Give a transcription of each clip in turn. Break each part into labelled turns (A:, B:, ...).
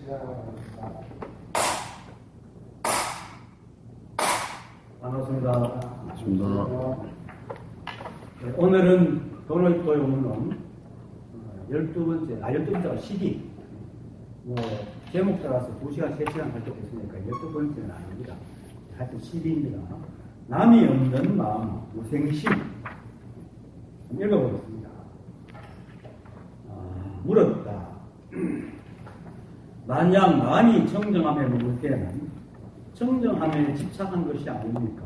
A: 반갑습니다.
B: 반갑습니다.
A: 네, 오늘은 도노이토의 원론 12번째, 12번째가 12. 제목 따라서 2시간, 3시간 할 때 됐으니까 12번째는 아닙니다. 하여튼 12입니다. 남이 없는 마음, 무생심. 읽어보겠습니다. 물었다. 만약 마음이 청정함에 머물 때는 청정함에 집착한 것이 아닙니까?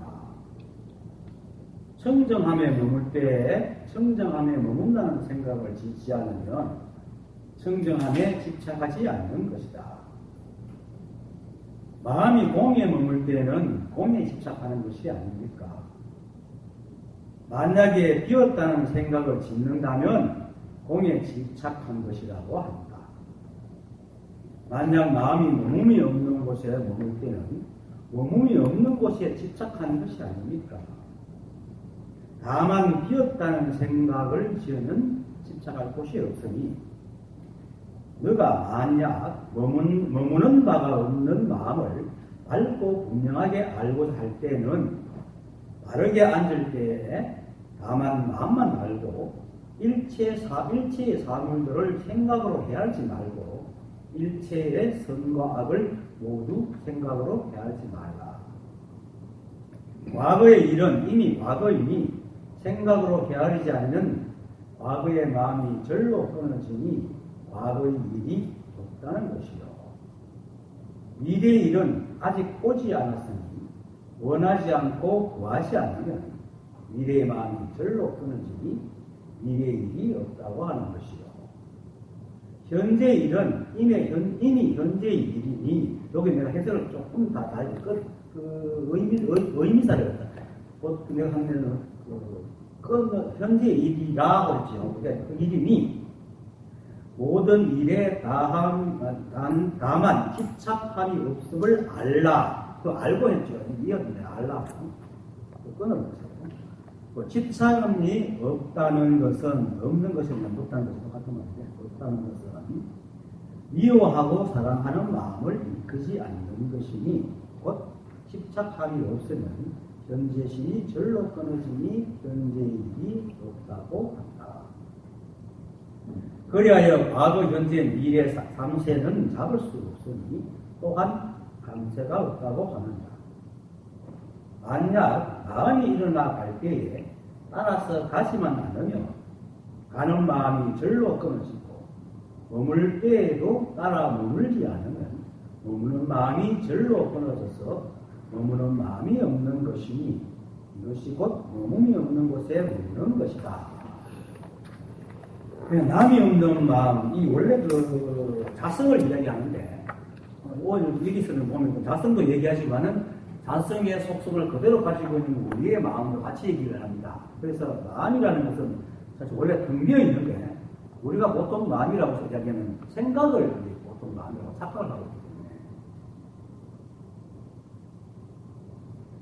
A: 청정함에 머물 때 청정함에 머문다는 생각을 짓지 않으면 청정함에 집착하지 않는 것이다. 마음이 공에 머물 때는 공에 집착하는 것이 아닙니까? 만약에 비었다는 생각을 짓는다면 공에 집착한 것이라고 한다. 만약 마음이 머물이 없는 곳에 머물 때는 머물이 없는 곳에 집착하는 것이 아닙니까? 다만 비었다는 생각을 지으는 집착할 곳이 없으니 너가 만약 머무는 바가 없는 마음을 밝고 분명하게 알고자 할 때는 바르게 앉을 때에 다만 마음만 알고 일체의 사물들을 생각으로 헤아리지 말고 일체의 선과 악을 모두 생각으로 헤아리지 말라. 과거의 일은 이미 과거이니 생각으로 헤아리지 않는 과거의 마음이 절로 끊어지니 과거의 일이 없다는 것이요. 미래의 일은 아직 오지 않았으니 원하지 않고 구하지 않으면 미래의 마음이 절로 끊어지니 미래의 일이 없다고 하는 것이요. 현재의 일은 이미 현재의 일이니 여기 내가 해석을 조금 다 다르게 의미사를 했다. 내가 하면은 현재의 일이라고 했죠. 그 일이니 모든 일에 다만 집착함이 없음을 알라. 그 알고 했죠. 이었는데 알라. 끊어버렸어요. 집착함이 없다는 것은 없는 것이면 없다는 것이 똑같은 말인데 없다는 것은 미워하고 사랑하는 마음을 이끄지 않는 것이니 곧 집착함이 없으면 현재심이 절로 끊어지니 현재일이 없다고 한다. 그리하여 과거, 현재, 미래 3세는 잡을 수 없으니 또한 감세가 없다고 하는다. 만약 마음이 일어나 갈 때에 따라서 가지만 않으면 가는 마음이 절로 끊어지고 머물 때에도 따라 머물지 않으면 머무는 마음이 절로 끊어져서 머무는 마음이 없는 것이니 이것이 곧 머물이 없는 곳에 머무는 것이다. 그냥 남이 없는 마음, 이 원래 그 자성을 이야기하는데 오늘 여기서는 보면 자성도 얘기하지만은 자성의 속성을 그대로 가지고 있는 우리의 마음으로 같이 얘기를 합니다. 그래서 마음이라는 것은 사실 원래 등비어 있는 게 우리가 보통 마음이라고 이야기하는 생각을 보통 마음이라고 착각을 하고 있기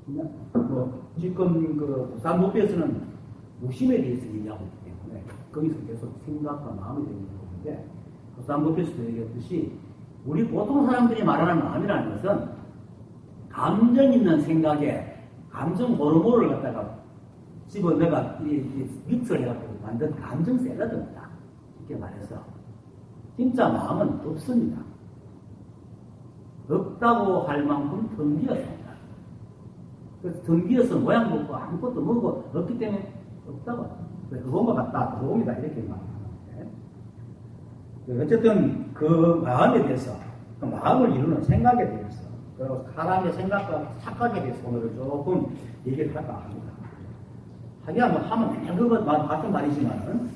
A: 때문에 지금 그 부산법에서는 무심에 대해서 얘기하고 있기 때문에 거기서 계속 생각과 마음이 되는 건데 부산법에서도 얘기했듯이 우리 보통 사람들이 말하는 마음이라는 것은 감정 있는 생각에 감정 호르몬을 갖다가 집어넣어가 믹스를 해가지고 만든 감정 샐러드입니다. 이렇게 말해서 진짜 마음은 없습니다. 없다고 할 만큼 텅 비었습니다. 그래서 텅 비어서 모양 먹고 아무것도 먹고 없기 때문에 없다고. 그것만 같다, 그겁니다. 이렇게 말하는데 어쨌든 그 마음에 대해서 그 마음을 이루는 생각에 대해서 그리고 사람의 생각과 착각에 대해서 오늘 조금 얘기를 할까 합니다. 하기야 하면 그냥 그거 같은 말이지만은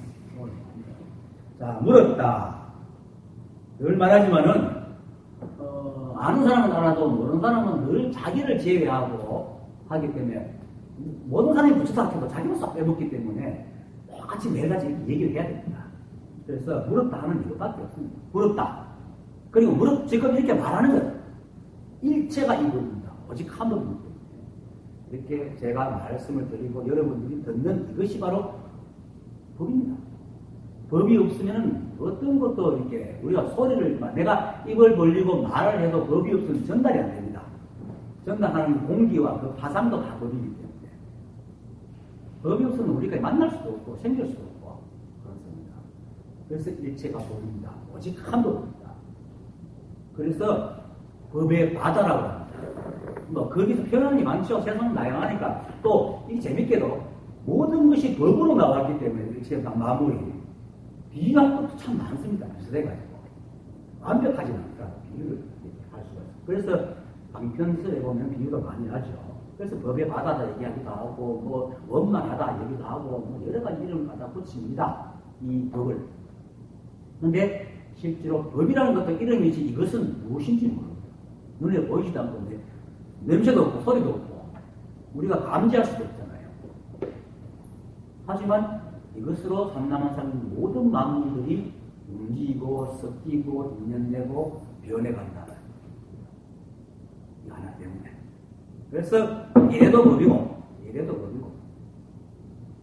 A: 자 물었다. 늘 말하지만은 아는 사람은 알아도 모르는 사람은 늘 자기를 제외하고 하기 때문에 모든 사람이 붙여서 할때도 자기만 싹 빼먹기 때문에 똑같이 매일같이 얘기를 해야 됩니다. 그래서 물었다 하는 이것밖에 없습니다. 물었다. 그리고 지금 이렇게 말하는 것 일체가 이겁니다. 오직 한 법입니다. 이렇게 제가 말씀을 드리고 여러분들이 듣는 이것이 바로 법입니다. 법이 없으면 어떤 것도 이렇게 우리가 소리를, 내가 입을 벌리고 말을 해도 법이 없으면 전달이 안 됩니다. 전달하는 공기와 그 파상도 다 법이기 때문에. 법이 없으면 우리가 만날 수도 없고 생길 수도 없고 그렇습니다. 그래서 일체가 법입니다. 오직 한 법입니다. 그래서 법의 바다라고 합니다. 뭐 거기서 표현이 많죠. 세상은 다양하니까. 또 이 재밌게도 모든 것이 법으로 나왔기 때문에 이렇게 마무리 비유할 것도 참 많습니다. 비슷해가지고 완벽하지 않더라도 비유를 할 수가 있어요. 그래서 방편설에 보면 비유도 많이 하죠. 그래서 법의 바다다 얘기하기도 하고 뭐 원만하다 얘기도 하고 뭐 여러 가지 이름을 갖다 붙입니다. 이 법을. 근데 실제로 법이라는 것도 이름이지 이것은 무엇인지 모릅니다. 눈에 보이지도 않고 냄새도 없고 소리도 없고 우리가 감지할 수도 없잖아요. 하지만 이것으로 삼라만상 모든 만물들이 움직이고 섞이고 인연되고 변해간다. 이 하나 때문에. 그래서 이래도 법이고 이래도 법이고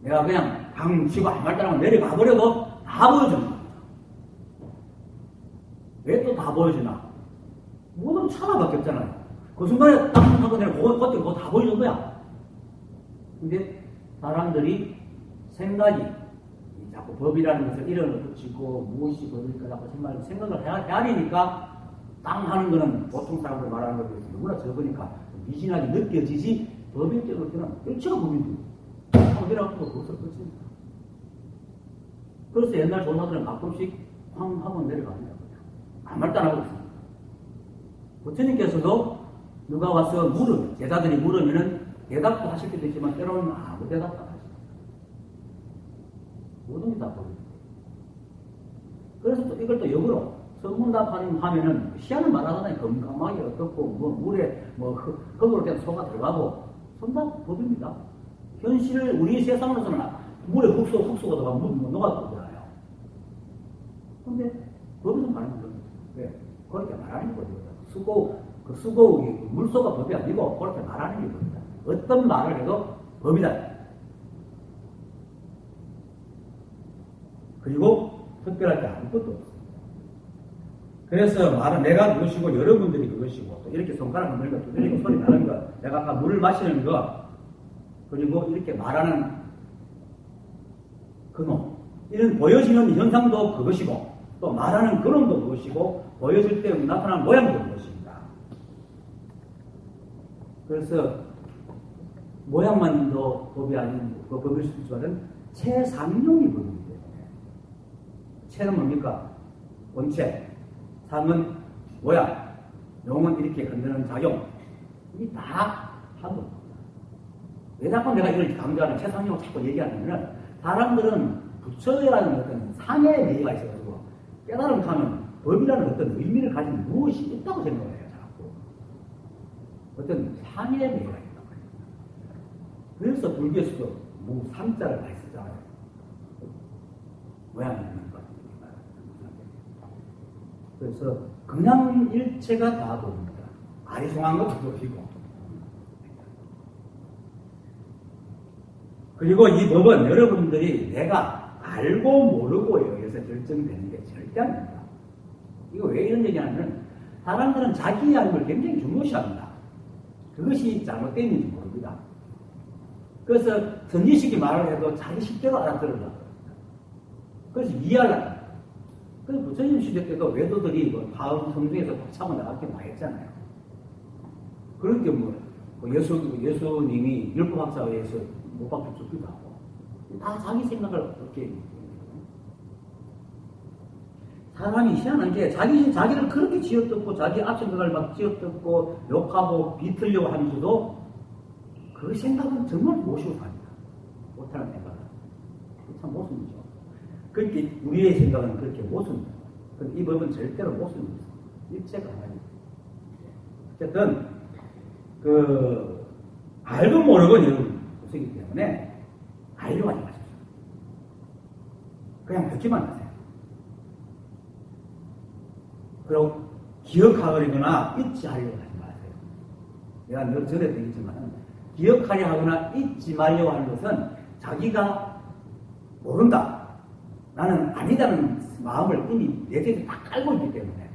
A: 내가 그냥 방 치고 한 말 따라만 내려가 버려도 다 보여주는 겁니다. 왜 또 다 보여주나? 모든 차나밖에 없잖아요. 그 순간에 딱 하고 내가 그거 다 보여준 거야. 근데 사람들이 생각이 자꾸 법이라는 것을 이름을 붙이고 무엇이 법일까 자꾸 생각을 헤아리니까 땅 하는 거는 보통 사람들 말하는 것에 비해서 너무나 적으니까 미진하게 느껴지지 법일 때는 일체가 법인데 하고 내려가고 그것을 끝입니다. 그래서 옛날 조사들은 가끔씩 황 하고 내려갑니다. 아무 말도 안 하고 있습니다. 부처님께서도 누가 와서 물으면 제자들이 물으면은 대답도 하실 때도 있지만 때로는 아무 대답도 안 하십니다. 모든 게 다 법입니다. 그래서 또 이걸 또 역으로 선문답하면은 시야는 말하잖아요. 건강하게 어떻고 뭐 물에 뭐 흙으로 된 소가 들어가고 선답 법입니다. 현실 우리 세상으로서는 물에 흙소가 들어가면 물 녹아들잖아요. 근데 법에서 말하는 겁니다. 왜? 그렇게 말하는 거죠. 수고 물소가 법이 아니고 그렇게 말하는 게 법이다. 어떤 말을 해도 법이다. 그리고 특별할 게 아무것도 없습니다. 그래서 말은 내가 그것이고 여러분들이 그것이고 또 이렇게 손가락 흔들고 두드리고 소리 나는 거 내가 아까 물을 마시는 거 그리고 이렇게 말하는 그놈 이런 보여지는 현상도 그것이고 또 말하는 그놈도 그것이고 보여질 때 나타나는 모양도 그것입니다. 그래서 모양만도 법이 아닌 그 법일 수 있지만 체상용이 법이기 때문에 체는 뭡니까? 원체 상은 모양 용은 이렇게 건드는 작용 이게 다 한국. 왜 자꾸 내가 이걸 강조하는 체상용을 자꾸 얘기하냐면 사람들은 부처라는 어떤 상의 매개가 있어가지고 깨달음 하면 법이라는 어떤 의미를 가진 무엇이 있다고 생각을 해요. 자꾸 어떤 상의 매개가 있다고 해요. 그래서 불교에서도 무상자를 많이 쓰잖아요. 모양이 있는 것 같은 그래서 그냥 일체가 다 법입니다. 아리송한 것도 법이고 그리고 이 법은 여러분들이 내가 알고 모르고에 의해서 결정되는 게 절대 아닙니다. 이거 왜 이런 얘기하냐면 사람들은 자기의 알을 굉장히 중요시합니다. 그것이 잘못된 있는지 모릅니다. 그래서 선지식이 말을 해도 자기 식대로 알아들으려고 합니다. 그래서 이해하려고 합니다. 그래서 부처님 시대 때도 외도들이 뭐 다음 성중에서 독참을 나갔게 많이 했잖아요. 그런 게 예수님이 율법학사회에서 못 박혀 죽기도 하고 다 자기 생각을 그렇게 사람이 희한한 게 자기를 그렇게 지어뜯고 자기 앞생각을 막 지어뜯고 욕하고 비틀려고 하면서도 그 생각은 정말 모시고 삽니다. 못하는 생각은 참 모순이죠. 그렇게 우리의 생각은 그렇게 모순이죠. 근데 이 법은 절대로 모순입니다. 일체가 아닙니다. 어쨌든 알고 모르고 여러분 보시기 때문에 알려고 하지 마십시오. 그냥 듣기만 하세요. 그리고 기억하거나 잊지 하려고 하지 마세요. 내가 늘 전에도 얘기했지만 기억하려 하거나 잊지 말려고 하는 것은 자기가 모른다. 나는 아니다는 마음을 이미 내재에 딱 깔고 있기 때문에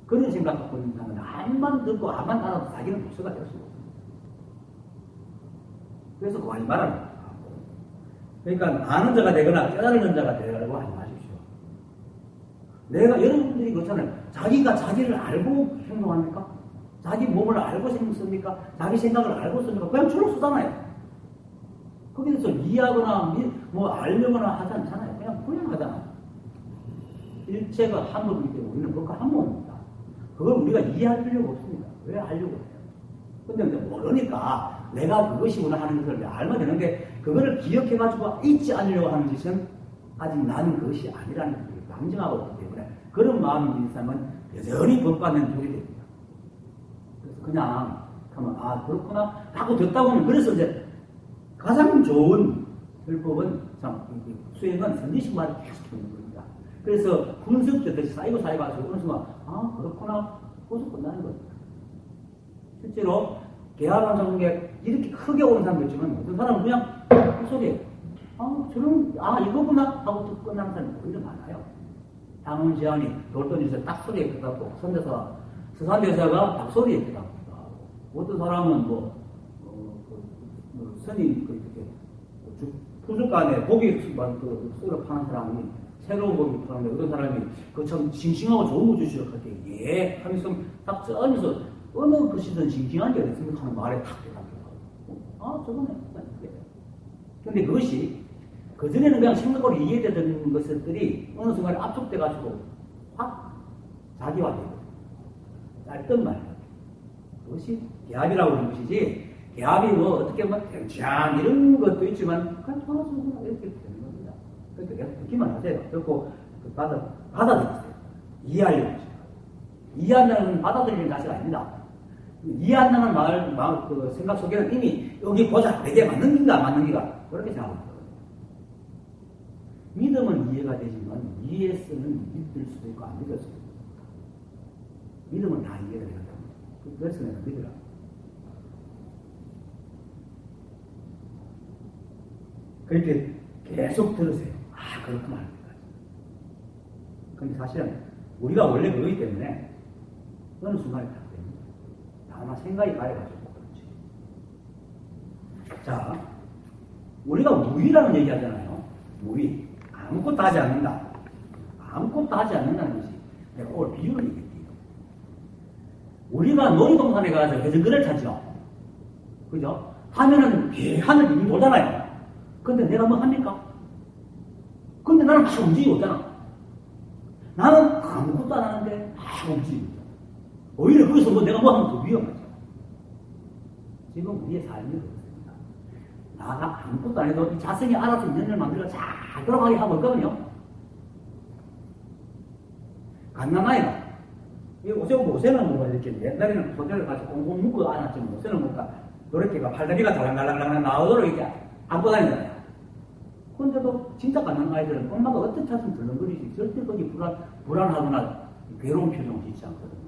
A: 그런 생각 갖고 있는 사람은 암만 듣고 암만 알아도 자기는 목소가 될 수가 없어요. 그래서 그만이 말하는 거예요. 그러니까 아는 자가 되거나 깨달은 자가 되려고 하지 마십시오. 내가 여러분들이 그렇잖아요. 자기가 자기를 알고 행동합니까? 자기 몸을 알고 씁니까? 자기 생각을 알고 씁니까? 그냥 줄로 쓰잖아요. 거기서 이해하거나 뭐 알려거나 하지 않잖아요. 그냥 하잖아요. 일체가 한 법이기 때문에 우리는 그것과 한 몸입니다. 그걸 우리가 이해할 필요가 없습니다. 왜 하려고 해요? 근데 모르니까 내가 그것이구나 하는 것을 알면 되는데 그거를 기억해가지고 잊지 않으려고 하는 짓은 아직 나는 그것이 아니라는 것을 방증하고 있기 때문에 그런 마음이 있는 사람은 여전히 법과는 독이 됩니다. 그래서 그냥 하면 아 그렇구나 하고 듣다 보면 그래서 이제 가장 좋은 율법은 수행은 선지식말을 계속 듣는 겁니다. 그래서 분석되듯이 쌓이고 어느 순간 아 그렇구나 고소 끝나는 겁니다. 실제로 계하반성 중에 이렇게 크게 오는 사람도 있지만 어떤 사람은 그냥 그 소리에 이거구나 하고 듣고 끝나는 사람이 오히려 많아요. 당원 제안이 돌던에서 딱 소리에 끄다고 서산대사가 딱 소리에 끄다고 어떤 사람은 스님 부족간에 고기 썰어 파는 사람이 새로운 고기 파는데 어떤 사람이 그 참 싱싱하고 좋은 거 주시려 할 때 예 하면서 딱 쩌면서 어느 것이든 싱싱한 게 어딨습니까 하는 말에 탁 들어가고 저거네 근데 그것이 그전에는 그냥 생각으로 이해되던 것들이 어느 순간에 압축돼가지고 확 자기화되고 짧던 말 그것이 계합이라고 하는 것이지 계합이 뭐 어떻게 뭐 땡짱 이런 것도 있지만 그냥 통화적으로 이렇게 되는 겁니다. 그러니까 계속 듣기만 하세요. 그리고 받아들이세요. 이해하려고 하세요. 이해한다는 건 받아들이는 자세가 아닙니다. 이해한다는 그 생각 속에는 이미 여기 보자 내게 맞는 긴가 안 맞는 긴가 그렇게 생각합니다. 믿음은 이해가 되지만 이해해서는 믿을 수도 있고 안 믿을 수도 있고 믿음은 다 이해가 된다. 그래서 내가 믿으라. 그렇게 계속 들으세요. 그렇구나 하는 거지. 근데 사실은 우리가 원래 그러기 때문에 어느 순간에 다 됩니다. 다만 생각이 가해가지고 그렇지. 자, 우리가 무위라는 얘기 하잖아요. 무위. 아무것도 하지 않는다. 아무것도 하지 않는다는 것이 내가 오늘 비유를 얘기할게요. 우리가 놀이동산에 가서 회전근을 찾죠. 그죠? 하면은 하늘 이미 돌잖아요. 근데 내가 뭐 합니까? 근데 나는 막 움직이고 있잖아. 나는 아무것도 안 하는데 막 움직이고 있잖아. 오히려 거기서 내가 뭐 하면 더 위험하죠. 지금 우리의 삶이 그렇습니다. 나가 아무것도 안 해도 이 자성이 알아서 인연을 만들어 잘 돌아가게 하고 있거든요. 갓난아이가 옷에는 뭐가 이렇게 옛날에는 소재를 같이 꽁꽁 묶고 안았지만 옷에는 뭔가 노래개가 팔다리가 달랑달랑 나오도록 이렇게 안고 다니잖아요. 그런데도 진짜 갓난아이들은 엄마가 어떻게 하든 들렁거리지 절대 거기 불안하거나 괴로운 표정을 짓지 않거든요.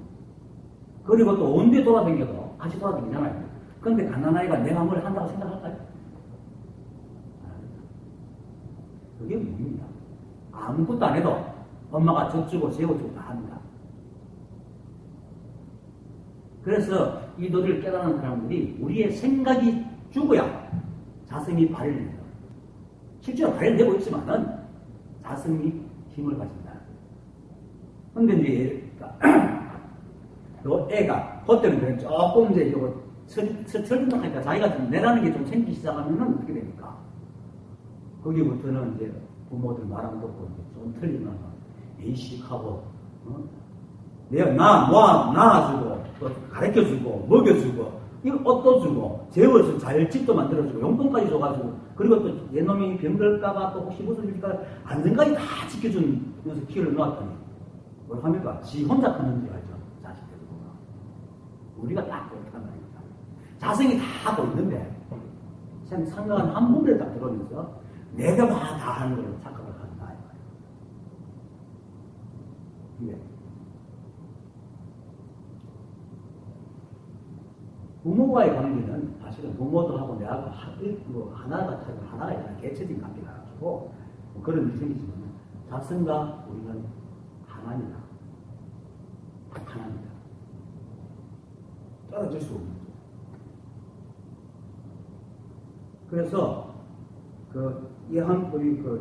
A: 그리고 또 언제 돌아다녀도 같이 돌아다니잖아요. 그런데 갓난아이가 내가 뭘 한다고 생각할까요? 그게 무입니다. 아무것도 안 해도 엄마가 젖주고 재워주고 다 합니다. 그래서 이 도리를 깨달은 사람들이 우리의 생각이 죽어야 자성이 발현됩니다. 실제로 발현되고 있지만은 자성이 힘을 가진다. 근데 이제 요 애가 그때는 조금 이제 이거 철든덕하니까 자기가 좀 내라는 게 좀 생기기 시작하면은 어떻게 됩니까? 거기부터는 이제 부모들 말하면 듣고 좀 틀리면 인식하고 내가 낳아주고 또 가르쳐주고 먹여주고 이거 옷도 주고 재워주고 자율집도 만들어주고 용돈까지 줘가지고 그리고 또 얘놈이 병들까봐 또 혹시 무슨 일일까 안전까지 다 지켜준 녀석 키를 놓았더니 뭘 합니까? 지 혼자 크는 줄 알죠. 자식들 보면 우리가 딱 그렇단 말입니다. 자성이 다 하고 있는데 상당한 한 부분에 딱 들어오면서 내가 다 하는 걸로 착각을 한다. 네. 부모와의 관계는 사실은 부모들하고 내하고 하나가 있잖아요. 개체적인 관계가 가지고 그런 일이 생기지만 자성과 우리는 하나입니다. 하나입니다. 떨어질 수 없는 거죠. 그래서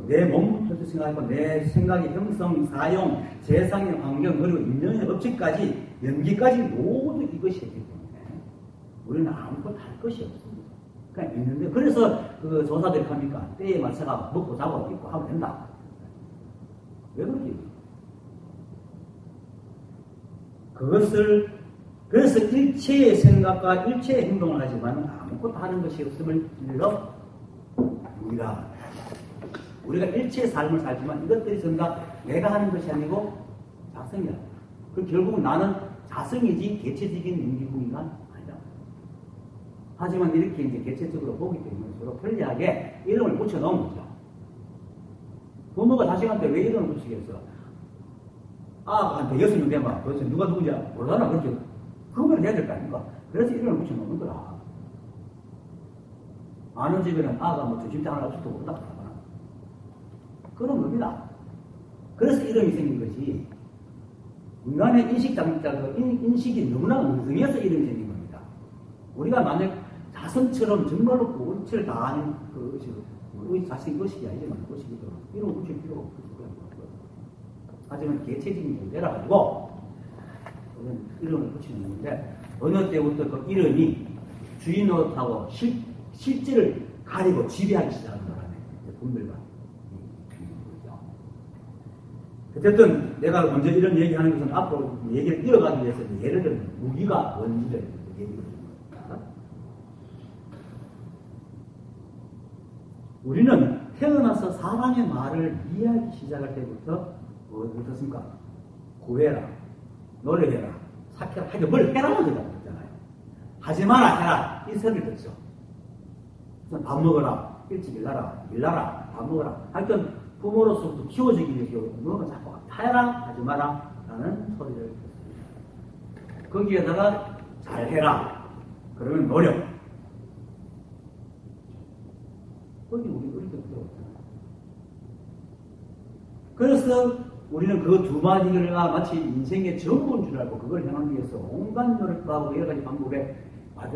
A: 내 몸부터 생각하고 내 생각의 형성, 사용, 재상의 환경, 그리고 인연의 법칙까지, 연기까지 모두 이것이 있기 때문에 우리는 아무것도 할 것이 없습니다. 그냥 있는데, 그래서 그 조사들이 합니까? 때에 맞춰가 먹고 자고 입고 하면 된다. 왜 그러지? 그래서 일체의 생각과 일체의 행동을 하지만 아무것도 하는 것이 없음을 일러 우리가 일체의 삶을 살지만 이것들이 전부 내가 하는 것이 아니고 자성이야. 그럼 결국은 나는 자성이지 개체적인 인기구이가 아니다. 하지만 이렇게 이제 개체적으로 보기 때문에 서로 편리하게 이름을 붙여놓은 거죠. 부모가 자식한테 왜 이름을 붙이겠어? 아한테 6명 되면 도대체 누가 누구냐 모르잖아. 그렇게 그걸 해야 될 거 아닙니까? 그래서 이름을 붙여놓는 거라. 아는 집에는 아가 뭐 주심대 하나 없어도 모른다. 그런 겁니다. 그래서 이름이 생긴 것이 인간의 인식이 너무나 엉성해서 이름이 생긴 겁니다. 우리가 만약 자성처럼 정말로 본체를 다하는 우리 자신의 것이 아니지만 것이기도 이름을 붙일 필요가 없어요. 하지만 개체적인 문제라 가지고 이름을 붙이는 건데 어느 때부터 그 이름이 주인 노릇하고 실제를 가리고 지배하기 시작한 거라네. 분별과. 어쨌든 내가 먼저 이런 얘기하는 것은 앞으로 얘기를 이어가기 위해서 예를 들면 무기가 원지를 얘기를 해줍니다. 우리는 태어나서 사람의 말을 이해하기 시작할 때부터 어떻습니까? 구해라, 노력해라, 삭해라, 하여튼 뭘 해라는 소리가 있잖아요. 하지 마라, 해라. 이 소리를 듣죠. 밥 먹어라, 일찍 일나라, 밥 먹어라. 하여튼 부모로서부터 키워지기 위해서 뭐가 자꾸 해라, 하지 마라 라는 소리를 듣습니다. 거기에다가 잘해라. 그러면 노력. 거기 우리 어릴 때부터 배웠잖아요. 그래서 우리는 그 두 마디가 마치 인생의 전부인 줄 알고 그걸 향하기 위해서 온갖 노력도 하고 여러 가지 방법에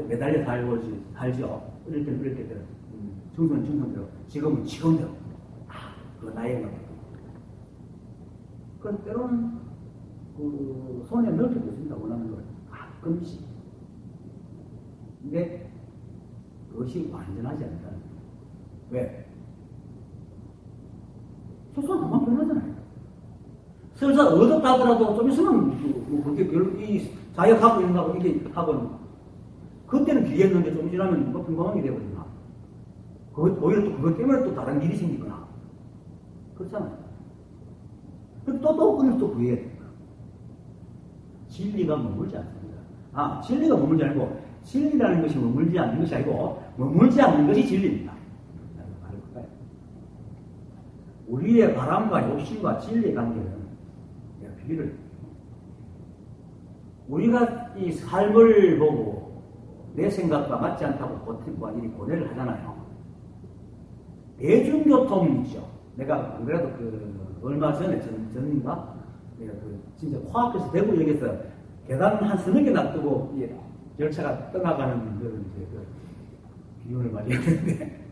A: 매달려 살죠. 어릴 때는 청소년대로 지금은 지금대로 그 나이에 맞게. 그래서 때로는 손에 넣을 때도 있습니다. 원하는 걸 가끔씩. 근데 그것이 완전하지 않다는 거예요. 왜? 소소한 것만 변하잖아요. 설사 얻었다 하더라도 좀 있으면 그게 별로 자기가 갖고 있는 거하고 이게 하고는 그때는 귀했는데 좀 지나면 평범하게 되거든요. 오히려 또 그것 때문에 또 다른 일이 생기거나 그렇잖아요. 또 구해야 됩니다. 진리가 머물지 않습니다. 진리가 머물지 않고 진리라는 것이 머물지 않는 것이 아니고 머물지 않는 것이 진리입니다. 우리의 바람과 욕심과 진리의 관계는 비교를 우리가 이 삶을 보고 내 생각과 맞지 않다고 고통과 이 고뇌를 하잖아요. 대중교통 있죠. 내가 안 그래도 얼마 전에 전인가 내가 진짜 코앞에서 대구역에서 계단 한 서너 개 놔두고 열차가 떠나가는 그런 비유를 많이 했는데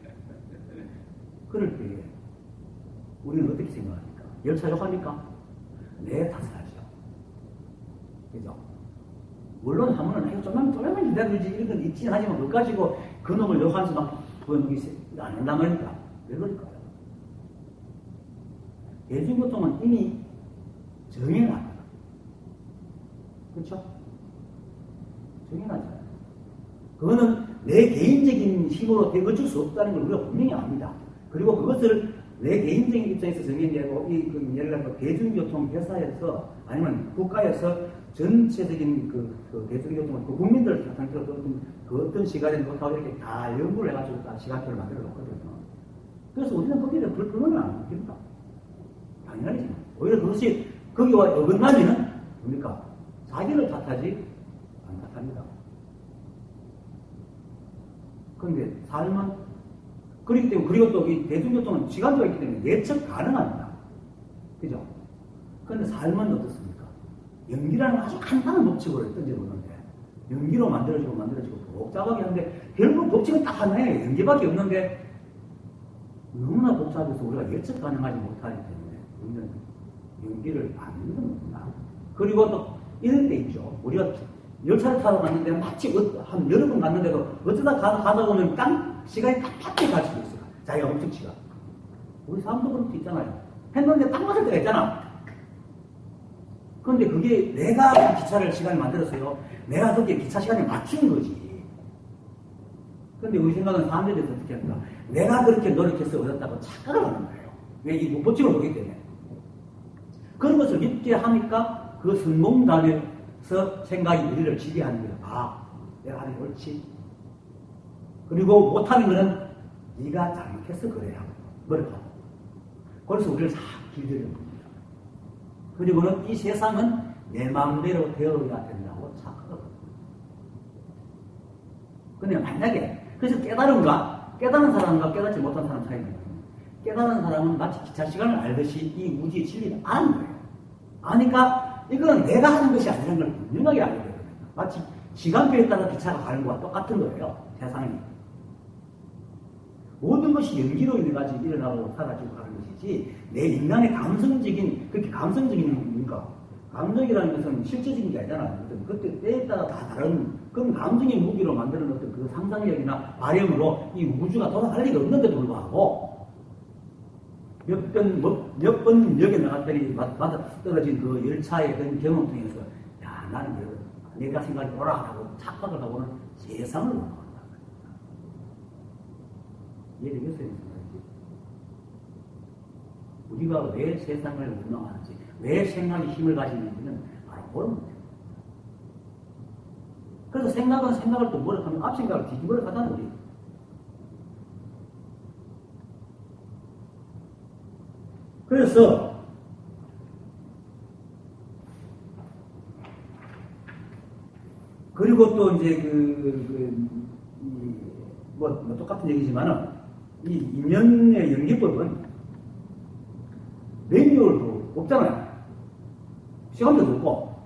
A: 그럴 때 우리는 어떻게 생각합니까? 열차 욕합니까? 네, 탓을하죠. 그죠? 물론 하면은 좀만 기다려주지 이런 건 있긴 하지만 그거 가지고 그놈을 욕하면서 막 보여주기 안 한단 말입니까? 왜 그럴까요? 대중교통은 이미 정해놨다. 그렇죠? 정해놨잖아요. 그거는 내 개인적인 힘으로 어쩔 수 없다는 걸 우리가 분명히 압니다. 그리고 그것을 내 개인적인 입장에서 정해내고 예를 들어 대중교통 회사에서 아니면 국가에서 전체적인 그 대중교통을 국민들 상태로 어떤 시간에 놓다고 이렇게 다 연구를 해가지고 다 시간표를 만들어 놓거든요. 그래서 우리는 거기에 불만을 안 느낍니다. 당연하지만 오히려 그것이 거기와 어긋나면은 뭡니까? 자기를 탓하지 안 탓합니다. 그런데 삶은 그렇기 때문에 그리고 또 이 대중교통은 시간표가 있기 때문에 예측 가능합니다. 그죠? 그런데 삶은 어떻습니까? 연기라는 아주 간단한 법칙으로 던져보는데, 연기로 만들어지고 복잡하게 하는데, 결국 법칙은 딱 하나예요. 연기밖에 없는데, 너무나 복잡해서 우리가 예측 가능하지 못하기 때문에, 우리는 연기를 안 믿는다. 그리고 또, 이런 데 있죠. 우리가 열차를 타러 갔는데, 마치 한 여러 번 갔는데도, 어쩌다 가다 보면 시간이 딱 맞게 갈 수도 있어요. 자기가 목적지가. 우리 사람도 그런 게 있잖아요. 했는데 딱 맞을 때가 있잖아. 그런데 그게 내가 기차를 시간을 만들었어요. 내가 거기에 기차 시간에 맞춘 거지. 그런데 우리 생각은 사람들에 대해서 어떻게 할까? 내가 그렇게 노력해서 얻었다고 착각을 하는 거예요. 왜? 이 법칙을 보기 때문에. 그런 것을 믿게 하니까 그 성공단에서 생각이 우리를 지배하는 거예요. 아, 내가 하는 게 옳지. 그리고 못하는 거는 네가 잘못해서 그래야 노력하고. 그래서 우리를 싹 길들여 봅니다. 그리고는 이 세상은 내 마음대로 되어야 된다고 착각합니다. 근데 만약에, 그래서 깨달은 사람과 깨닫지 못한 사람 차이는 거예요. 깨달은 사람은 마치 기차 시간을 알듯이 이 우주의 진리를 아는 거예요. 아니까 이거는 내가 하는 것이 아니라는 걸 분명하게 알게 되거든요. 마치 시간표에 따라 기차가 가는 것과 똑같은 거예요. 세상이. 모든 것이 연기로 인해가지고 일어나고 사라지고 하는 것이지, 내 인간의 그렇게 감성적인 뭔가, 감정이라는 것은 실제적인 게 아니잖아요. 그때 때에 따라 다 다른, 그런 감정의 무기로 만드는 어떤 그 상상력이나 발현으로 이 우주가 돌아갈 리가 없는데도 불구하고, 몇 번 역에 나갔더니 맞아 떨어진 그 열차의 그런 경험 통해서, 야, 나는 내가 생각이 옳아라고 착각을 하고는 세상을 원하고. 이해되겠어요? 우리가 왜 세상을 운영하는지, 왜 생각이 힘을 가지는지는 알아보는 거예요. 그래서 생각은 생각을 또 뭐라 하면 앞생각을 뒤집어려 가잖아요, 우리. 그래서, 그리고 또 이제 뭐 똑같은 얘기지만은, 이 인연의 연기법은 매뉴얼도 없잖아요. 시간도 없고,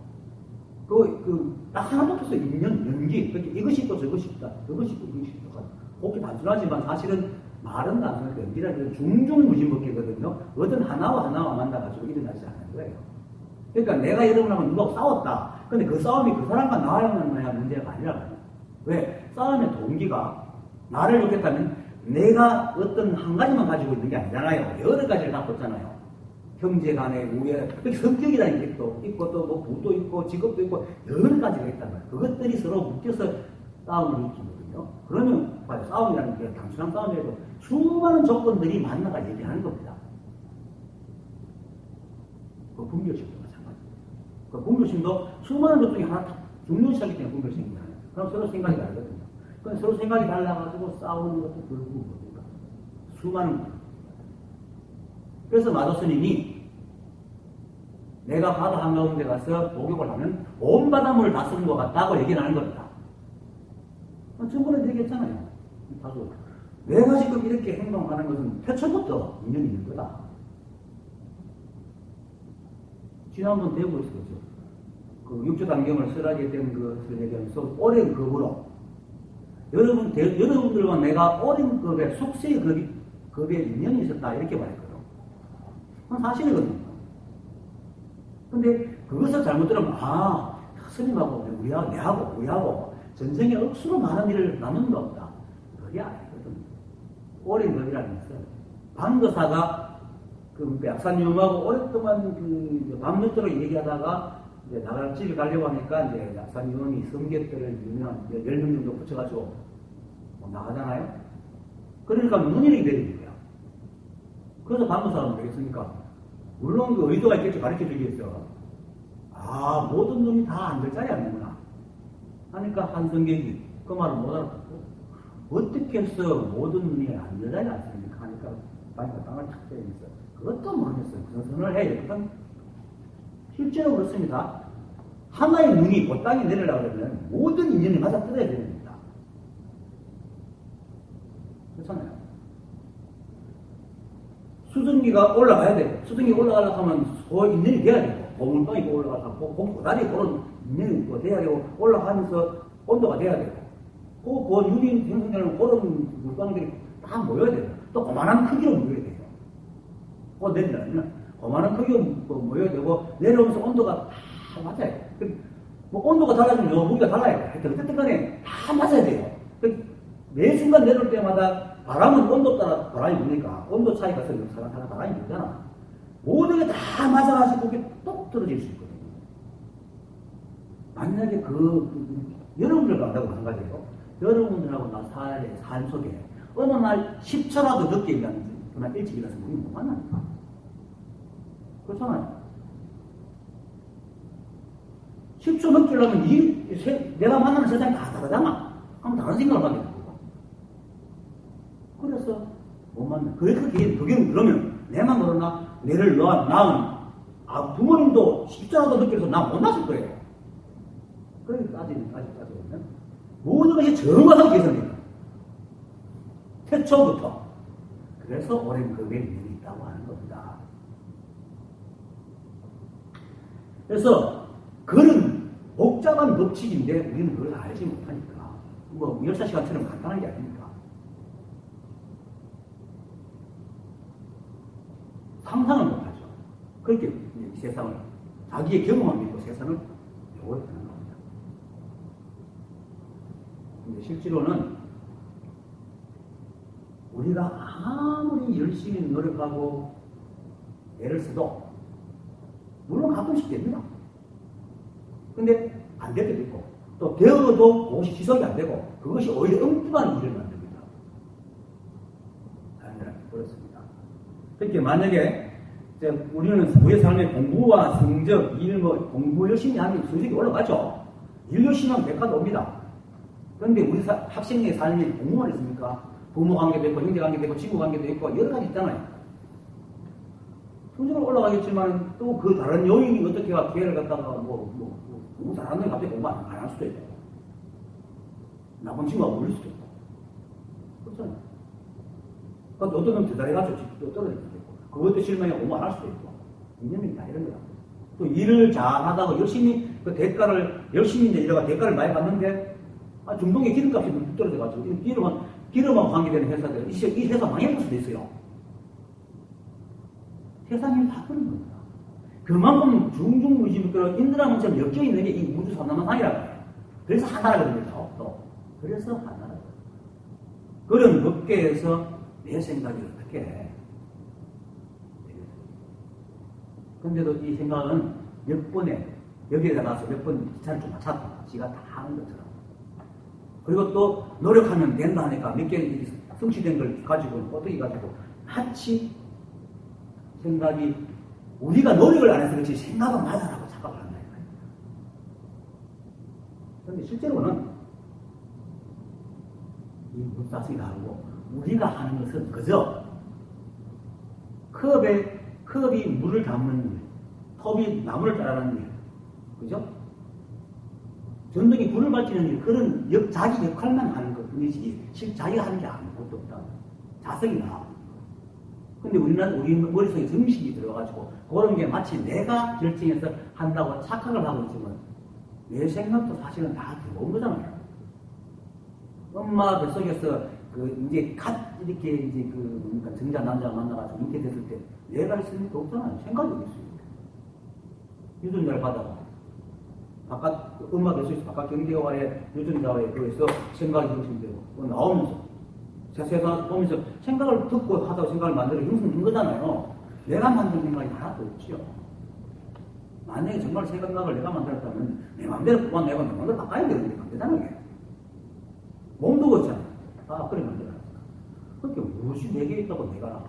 A: 딱 하나도 없어요. 인연, 연기. 이것이 있고 저것이 있다. 저것이 있고 이것이 있다. 그렇게 단순하지만 사실은 말은 단순하게 연기라는 중중무진법계거든요. 어떤 하나와 만나가지고 일어나지 않는 거예요. 그러니까 내가 여러분하고 누가 싸웠다. 근데 그 싸움이 그 사람과 나와야만 문제가 아니라. 왜? 싸움의 동기가 나를 욕했다면 내가 어떤 한 가지만 가지고 있는 게 아니잖아요. 여러 가지를 갖고 있잖아요. 형제 간의 우애, 성격이라는 게 또 있고, 또 뭐 부도 있고, 직업도 있고, 여러 가지가 있단 말이에요. 그것들이 서로 묶여서 싸움을 일으키거든요. 그러면, 봐요. 싸움이라는 게 단순한 싸움이라도 수많은 조건들이 만나가 얘기하는 겁니다. 그 분별심도 마찬가지예요. 그 분별심도 수많은 것 중에 하나 중요시하기 때문에 분별심이잖아요. 그럼 서로 생각이 다르거든요. 그럼 서로 생각이 달라가지고 싸우는 것도 결국은 뭡니까? 수많은 것. 그래서 마도 스님이 내가 바다 한가운데 가서 목욕을 하면 온 바닷물을 다 쓰는 것 같다고 얘기를 하는 겁니다. 저번에 얘기했잖아요. 다소 내가 지금 이렇게 행동하는 것은 태초부터 인연이 있는 거다. 지난번 대구에서 그 육조단경을 설하게 된 것을 얘기하면서 오랜 급으로 여러분들과 내가 오랜 급에 속세의 급에 인연이 있었다 이렇게 말했거든요. 그건 사실이거든요. 근데 그것을 잘못 들으면 스님하고 우리하고 전생에 억수로 많은 일을 나눈 거 없다. 그게 아니거든요. 오랜 급이라는 것은 방거사가 약사님하고 오랫동안 밤 늦도록 얘기하다가 이제 나가랑 집에 가려고 하니까 이제 약사님이 성get들을 유명한 10명 정도 붙여가지고 나가잖아요. 그러니까 문인이 되는 거야. 그래서 방거사가 되겠습니까? 물론 그 의도가 있겠죠. 가르쳐 주기 위해서. 모든 놈이 다 안 될 자리 아니구나. 하니까 한성객이 그 말을 못 알아듣고 어떻게 해서 모든 놈이 안 될 자리 안 씁니까? 하니까 땅을 탁 때리면서 그것도 모르겠어요. 무슨 선을 해요. 그건 실제로 그렇습니다. 하나의 눈이 그 땅에 내리려고 그러면 모든 인연이 맞아 뜯어야 됩니다. 그렇잖아요. 수증기가 올라가야 되고, 수증기 올라가려고 하면 소 인연이 돼야 되고, 고물방이 올라가고, 고다리 그런 인연이 돼야 되고, 올라가면서 온도가 돼야 되고, 그 유린 생성되는 그런 물방들이 다 모여야 돼요. 또 그만한 크기로 모여야 돼요. 내리려면 그만한 크기로 모여야 되고, 내려오면서 온도가 다 맞아야 돼요. 뭐 온도가 달라지면 요 무기가 달라야 돼요. 하여튼 어쨌든 간에 다 맞아야 돼요. 매 순간 내려올 때마다 바람은 온도 따라 바람이 부니까 온도 차이가 있어요. 사람 바람이 불잖아. 모든 게 다 맞아가지고 그게 똑 떨어질 수 있거든요. 만약에 여러분들과 한다고 한 가지예요. 여러분들하고 나 삶 속에 어느 날 10초라도 늦게 일어나면 그날 일찍 일어나서 우리 못 만나니까. 그렇잖아요. 10초 늦게 일어나면 내가 만나는 세상이 다 다르잖아. 그럼 다른 생각을 하게 되고. 그래서 못 만나. 그게 그러면 내만 그러나 내를 낳은 부모님도 10초라도 늦게 일어나서 나 못 낳을 거예요. 그러니까 따지면 모든 것이 정확하게 계산됩니다. 태초부터. 그래서 오랜 그 매력이 있다고 하는 겁니다. 그래서 그런 복잡한 법칙인데 우리는 그걸 알지 못하니까 뭐 역사 시간처럼 간단한 게 아닙니까? 상상을 못하죠. 그렇게 세상을 자기의 경험만 믿고 세상을 요구하는 겁니다. 근데 실제로는 우리가 아무리 열심히 노력하고 애를 써도 물론 가끔씩 됩니다. 근데 안 될 때도 있고 또 되어도 그것이 지속이 안 되고 그것이 오히려 엉뚱한 일을 만듭니다. 그렇습니다. 그렇게 만약에 우리는 우리의 삶의 공부와 성적, 일, 공부 열심히 하면 성적이 올라가죠. 일 열심히 하면 대가도 옵니다. 그런데 우리 학생의 삶이 공부만 있습니까? 부모 관계도 있고, 형제 관계도 있고, 친구 관계도 있고, 여러 가지 있잖아요. 성적은 올라가겠지만, 또 그 다른 요인이 어떻게 기회를 갖다가 너무 잘하는 데 갑자기 공부 안 할 수도 있고, 나쁜 친구가 몰릴 수도 있고. 그렇잖아요. 그러니까 어떤 놈 대단해가지고 또 떨어질 수도 있고, 그것도 실망해 공부 안 할 수도 있고, 인연이 다 이런 거야. 또 일을 잘 하다가 열심히 그 대가를, 열심히 이제 일하다가 대가를 많이 받는데, 중동의 기름값이 떨어져가지고, 기름하고 관계되는 회사들, 이 회사 망해볼 수도 있어요. 세상이 다 그런 겁니다. 그만큼 중중무지무지로 인드라문처럼 엮여있는 게 이 우주 삼라만상이라고 해요. 그래서 하나라고 합니다. 그래서 하나라고 해요. 그런 업계에서 내 생각이 어떻게 해? 근데도 이 생각은 몇 번에, 여기에 나가서 몇 번 기차를 좀 맞췄다. 지가 다 하는 것처럼. 그리고 또 노력하면 된다 하니까 몇 개는 성취된 걸 가지고 어떻게 가지고 마치 생각이 우리가 노력을 안 해서 그렇지 생각은 맞아라고 착각을 한다. 그런데 실제로는 이 물사슬이 다르고 우리가 하는 것은 그저 컵이 물을 담는 일, 톱이 나무를 자르는 일, 그죠? 전등이 불을 밝히는 일, 그런 자기 역할만 하는 것 뿐이지, 실 자기가 하는 게 아무것도 없다. 자성이 나와. 근데 우리 머릿속에 정식이 들어가지고, 그런 게 마치 내가 결정해서 한다고 착각을 하고 있지만, 내 생각도 사실은 다 들어온 거잖아요. 엄마 뱃속에서, 이제 이렇게 이제 그러니까 정자 남자가 만나가지고 이렇게 됐을 때, 내가 있을 리가 없잖아요. 생각이 어디 있어요. 유전자를 받아가. 엄마 뱃속에서 바깥 경계와의 유전자와의 그에서 생각이 형성되고, 나오면서, 세상 보면서 생각을 듣고 하다가 생각을 만들어 형성된 거잖아요. 내가 만든 생각이 하나도 없지요. 만약에 정말 생각을 내가 만들었다면 내 마음대로 그만 내가 내 마음대로 바꿔야 되는데 안 되잖아요. 몸도 그렇잖아요. 그래 만들어놨어. 그렇게 무엇이 내게 있다고 내가.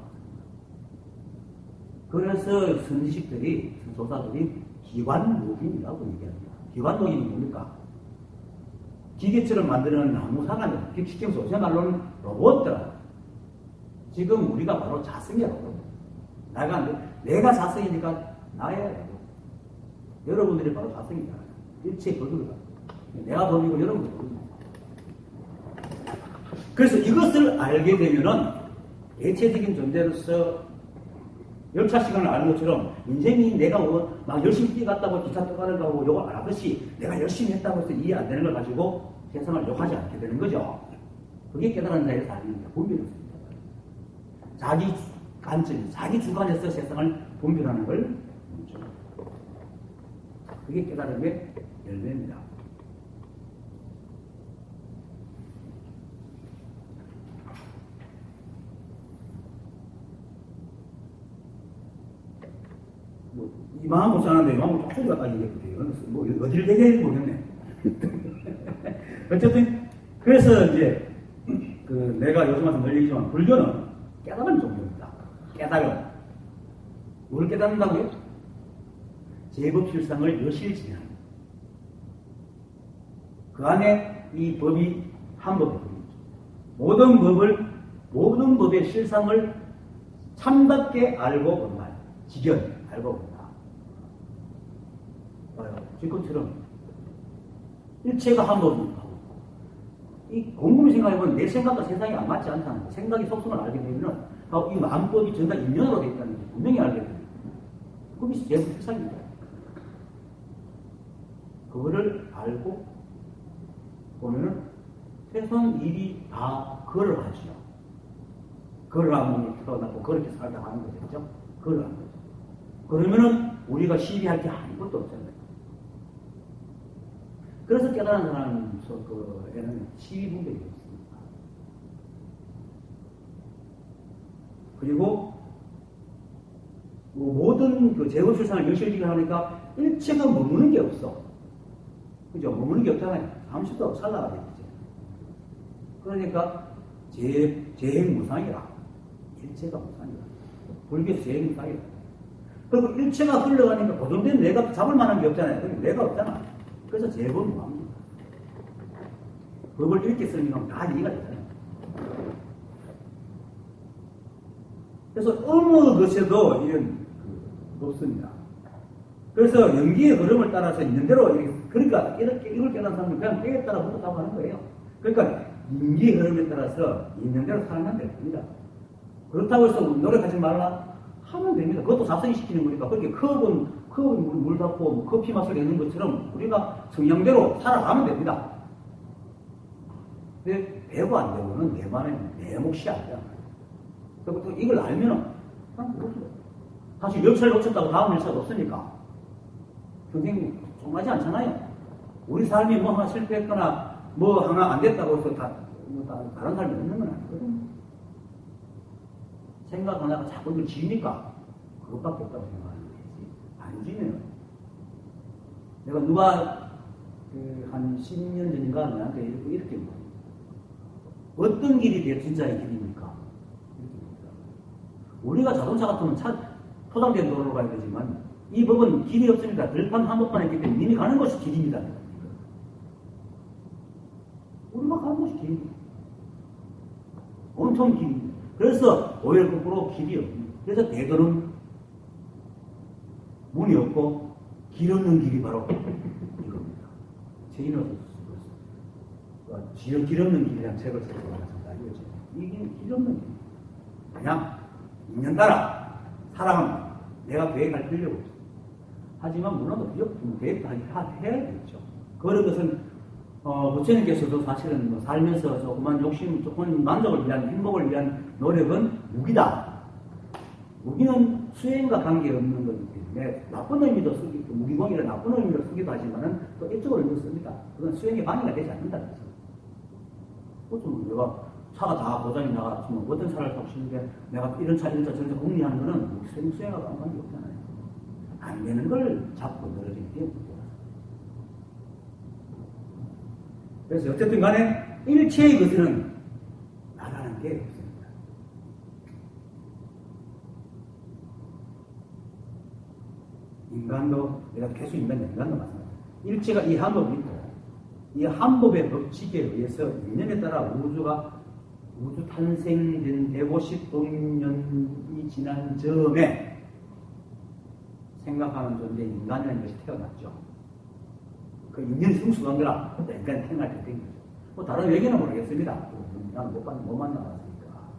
A: 그래서 선지식들이, 조사들이 기관목인이라고 얘기합니다. 기관목인이 뭡니까? 기계처럼 만드는 나무 사과는 쉽게 소재 말로는 로봇들. 지금 우리가 바로 자성이라고. 내가 자성이니까 나야 로봇. 여러분들이 바로 자성이잖아요. 일체의 거두가. 내가 범이고 여러분이 범이고. 그래서 이것을 알게 되면은 대체적인 존재로서 열차 시간을 아는 것처럼 인생이 내가 막 열심히 뛰어갔다고 기차 떠가는 거하고 요걸 알았듯이 내가 열심히 했다고 해서 이해 안 되는 걸 가지고 세상을 욕하지 않게 되는 거죠. 그게 깨달은 자의 삶입니다. 분별했습니다. 자기 관점, 자기 주관에서 세상을 분별하는 걸 그게 깨달음의 열매입니다. 이만한 거 사는데 이만한 거 소리가 빠지겠거든요. 뭐 어디를 얘기해야 모르겠네. 어쨌든 그래서 이제 그 내가 요즘 와서 늘 얘기지만 불교는 깨달음 종교입니다. 깨달음. 뭘 깨닫는다고요? 제법실상을 여실지하는. 그 안에 이 법이 한 법이죠. 모든 법의 실상을 참답게 알고 본다. 직연 알고 본다. 지금처럼 일체가 한 법입니다. 이 곰곰이 생각해보면 내 생각과 세상이 안 맞지 않다는 거. 생각이 속성을 알게 되면 이 마음법이 전부 다 인연으로 되어 있다는 걸 분명히 알게 됩니다. 그것이 제법실상입니다. 그거를 알고 보면은 세상 일이 다 그걸 하죠. 그걸 하면 태어나고 그렇게 살다 하는 거죠. 그걸 하는 거죠. 그러면은 우리가 시비할 게 아무것도 없잖아요. 그래서 깨달은 사람에는 시비분별이 없습니다. 그리고 모든 그 제법실상을 여실지게 하니까 일체가 머무는 게 없어. 그죠? 머무는 게 없잖아요. 잠시도 살아가야 되죠. 그러니까 재행무상이라. 일체가 무상이라. 불교에서 재행무상이라. 그리고 일체가 흘러가니까 고정된 내가 잡을 만한 게 없잖아요. 그러니까 내가 없잖아. 그래서 재법무합니다. 법을 이렇게 쓰니까 다 이해가 되잖아요. 그래서 어느 것에도 이런 없습니다. 그래서 연기의 흐름을 따라서 있는 대로 그러니까 이걸 깨달은 사람은 그냥 때에 따라 묻었다고 하는 거예요. 그러니까 연기의 흐름에 따라서 있는 대로 살면 됩니다. 그렇다고 해서 노력하지 말라 하면 됩니다. 그것도 사성시키는 거니까 그렇게 컵은 물 닫고 커피 맛을 내는 것처럼 우리가 성향대로 살아가면 됩니다. 근데 배고 안 되고는 내 몫이 아니야. 그리고 또 이걸 알면은 사실 열차를 놓쳤다고 다음 열차가 없으니까 평생 통하지 않잖아요. 우리 삶이 뭐 하나 실패했거나 뭐 하나 안 됐다고 해서 다른 삶이 없는 건 아니거든요. 생각 하나가 자꾸 이걸 지니까 그것밖에 없다고 생각하는 거지. 안 지네요. 내가 누가 한 10년 전인가 나한테 이렇게 어떤 길이 내 진짜의 길입니까? 우리가 자동차 같으면 포장된 도로로 가야 되지만 이 법은 길이 없으니까 들판 한복판에 있기 때문에 이미 가는 것이 길입니다. 우리가 가는 것이 길입니다. 온통 길입니다. 그래서 오히려 거꾸로 길이 없습니다. 그래서 대도는 문이 없고 길 없는 길이 바로 이겁니다. 제인어서 썼습니다. 길 없는 길이라는 책을 써서 나왔습니다. 이게 길 없는 길. 그냥 인연 따라 살아갑니다. 내가 계획할 필요가 없어요. 하지만 물론 계획도 해야겠죠. 그런 것은 부처님께서도 사실은 살면서 조금 만족을 위한 행복을 위한 노력은 무기다. 무기는 수행과 관계없는 거기 때문에 나쁜 의미도 쓰기도 무기공이라 나쁜 의미로 쓰기도 하지만은 또 이쪽으로 의미로 씁니다. 그건 수행에 방해가 되지 않는다는 거죠. 보통 내가 차가 다 고장이 나가지만 어떤 차를 타고 싶은데 내가 이런 차 저런 차 공리하는 거는 수행하고 아무 관계 없잖아요. 안 되는 걸 잡고 늘어지기 때문에. 그래서 어쨌든 간에 일체의 것은 나라는 게 없습니다. 인간도 내가 계속 인간도 마찬가지입니다. 일체가 이 한 법이 있고 이 한 법의 법칙에 의해서 인연에 따라 우주 탄생된 150억년이 지난 즈음에 생각하는 존재 인간이라는 것이 태어났죠. 그 인연이 성숙한 거라 인간이 태어날 때 된 거죠. 뭐 다른 얘기는 모르겠습니다. 나는 못 만나봤으니까.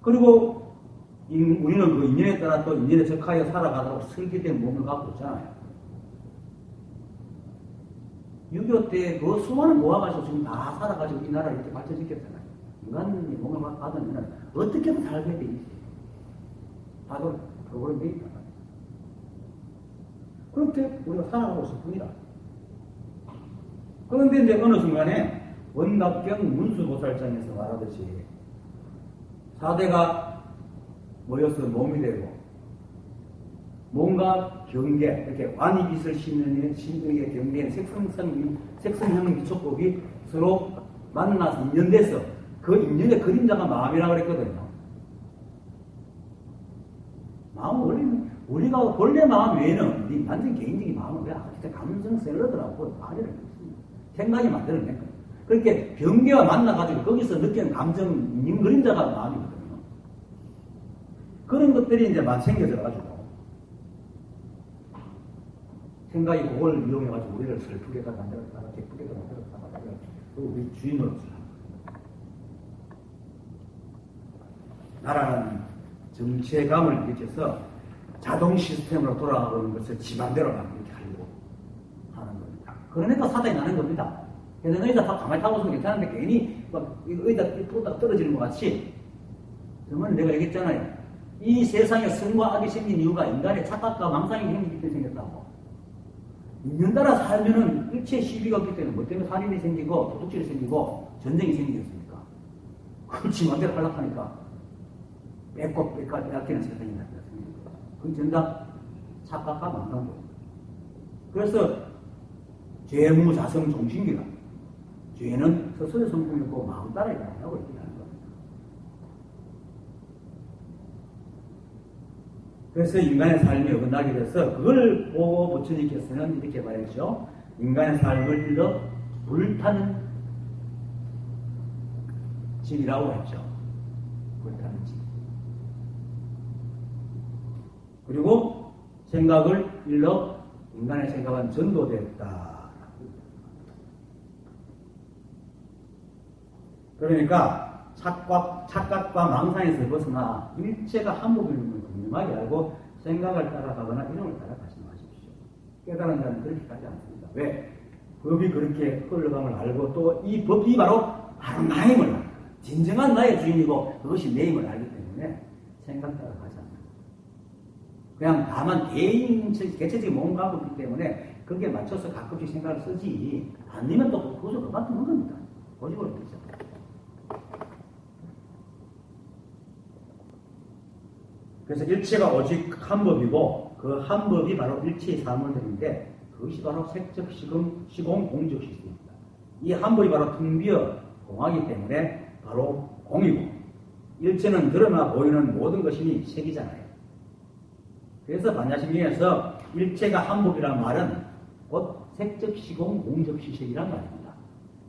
A: 그리고 우리는 그 인연에 따라 또 인연에 적하여 살아가도록 설계된 몸을 갖고 있잖아요. 6.25 때 그 수많은 모아가지고 지금 다 살아가지고 이 나라를 이렇게 발전시켰잖아요. 인간이 몸을 받으면 어떻게든 살게 돼 있어요. 다들 그거를 돼 있다. 그렇게 우리가 살아가고 있을 뿐이다. 그런데 이제 어느 순간에 원각경 문수보살장에서 말하듯이 4대가 모여서 몸이 되고 뭔가 경계, 이렇게 완이빛을 싣는 신등의 경계인 색성형 미촉법이 서로 만나서 인연돼서 그 인연의 그림자가 마음이라고 그랬거든요. 마음은 원래는 우리가 본래 마음 외에는 완전 개인적인 마음은 왜 진짜 감정 샐러드라고 말이라고 했습니다. 생각이 만들어낸 거예요. 그렇게 경계와 만나가지고 거기서 느끼는 감정, 인연 그림자가 마음이거든요. 그런 것들이 이제 많이 생겨져가지고 생각이 그걸 이용해가지고 우리를 슬프게가 만들었다가 기쁘게가 만들었다가 그리고 우리 주인으로서 나라는 정체감을 느껴서 자동 시스템으로 돌아가고 있는 것을 지맘대로 막 이렇게 하려고 하는 겁니다. 그러니까 사단이 나는 겁니다. 그래서 의자 다 가만히 타고 있으면 괜찮은데 괜히 막 의자 쏟아 떨어지는 것 같이 그러면 내가 얘기했잖아요. 이 세상에 선과 악이 생긴 이유가 인간의 착각과 망상이 생기기 때문에 생겼다고. 인연 따라 살면은 일체 시비가 없기 때문에 뭐 때문에 살인이 생기고 도둑질이 생기고 전쟁이 생기겠습니까? 그걸 지맘대로 하려하니까 뺏고 빼앗기는 세상이 나타났습니다. 그게 전다 착각과 망상도. 그래서 죄무자성 종신기라. 죄는 스스로의 성품이고 마음 따라 일어나고 있다는 겁니다. 그래서 인간의 삶이 어긋나게 돼서 그걸 보고 부처님께서는 이렇게 말했죠. 인간의 삶을 일러 불타는 집이라고 했죠. 불타는 집. 그리고 생각을 일러 인간의 생각은 전도되었다. 그러니까 착각과 망상에서 벗어나 일체가 한복임을 분명하게 알고 생각을 따라가거나 이름을 따라가지 마십시오. 깨달은 자는 그렇게 가지 않습니다. 왜? 법이 그렇게 흘러감을 알고 또 이 법이 바로 나임을 알고 진정한 나의 주인이고 그것이 내 힘을 알기 때문에 생각 따라가지 않습니다. 그냥 다만 개체적인 몸을 갖고 있기 때문에 거기에 맞춰서 가끔씩 생각을 쓰지 아니면 또 그것을 그 같은 겁니다. 고집을 되죠. 그래서 일체가 오직 한 법이고 그 한 법이 바로 일체의 사물들인데 그것이 바로 색적 시공 공적 시스템입니다. 이 한 법이 바로 텅비어 공하기 때문에 바로 공이고 일체는 드러나 보이는 모든 것이니 색이잖아요. 그래서 반야심경에서 일체가 한 법이란 말은 곧 색적 시공 공적 시색이란 말입니다.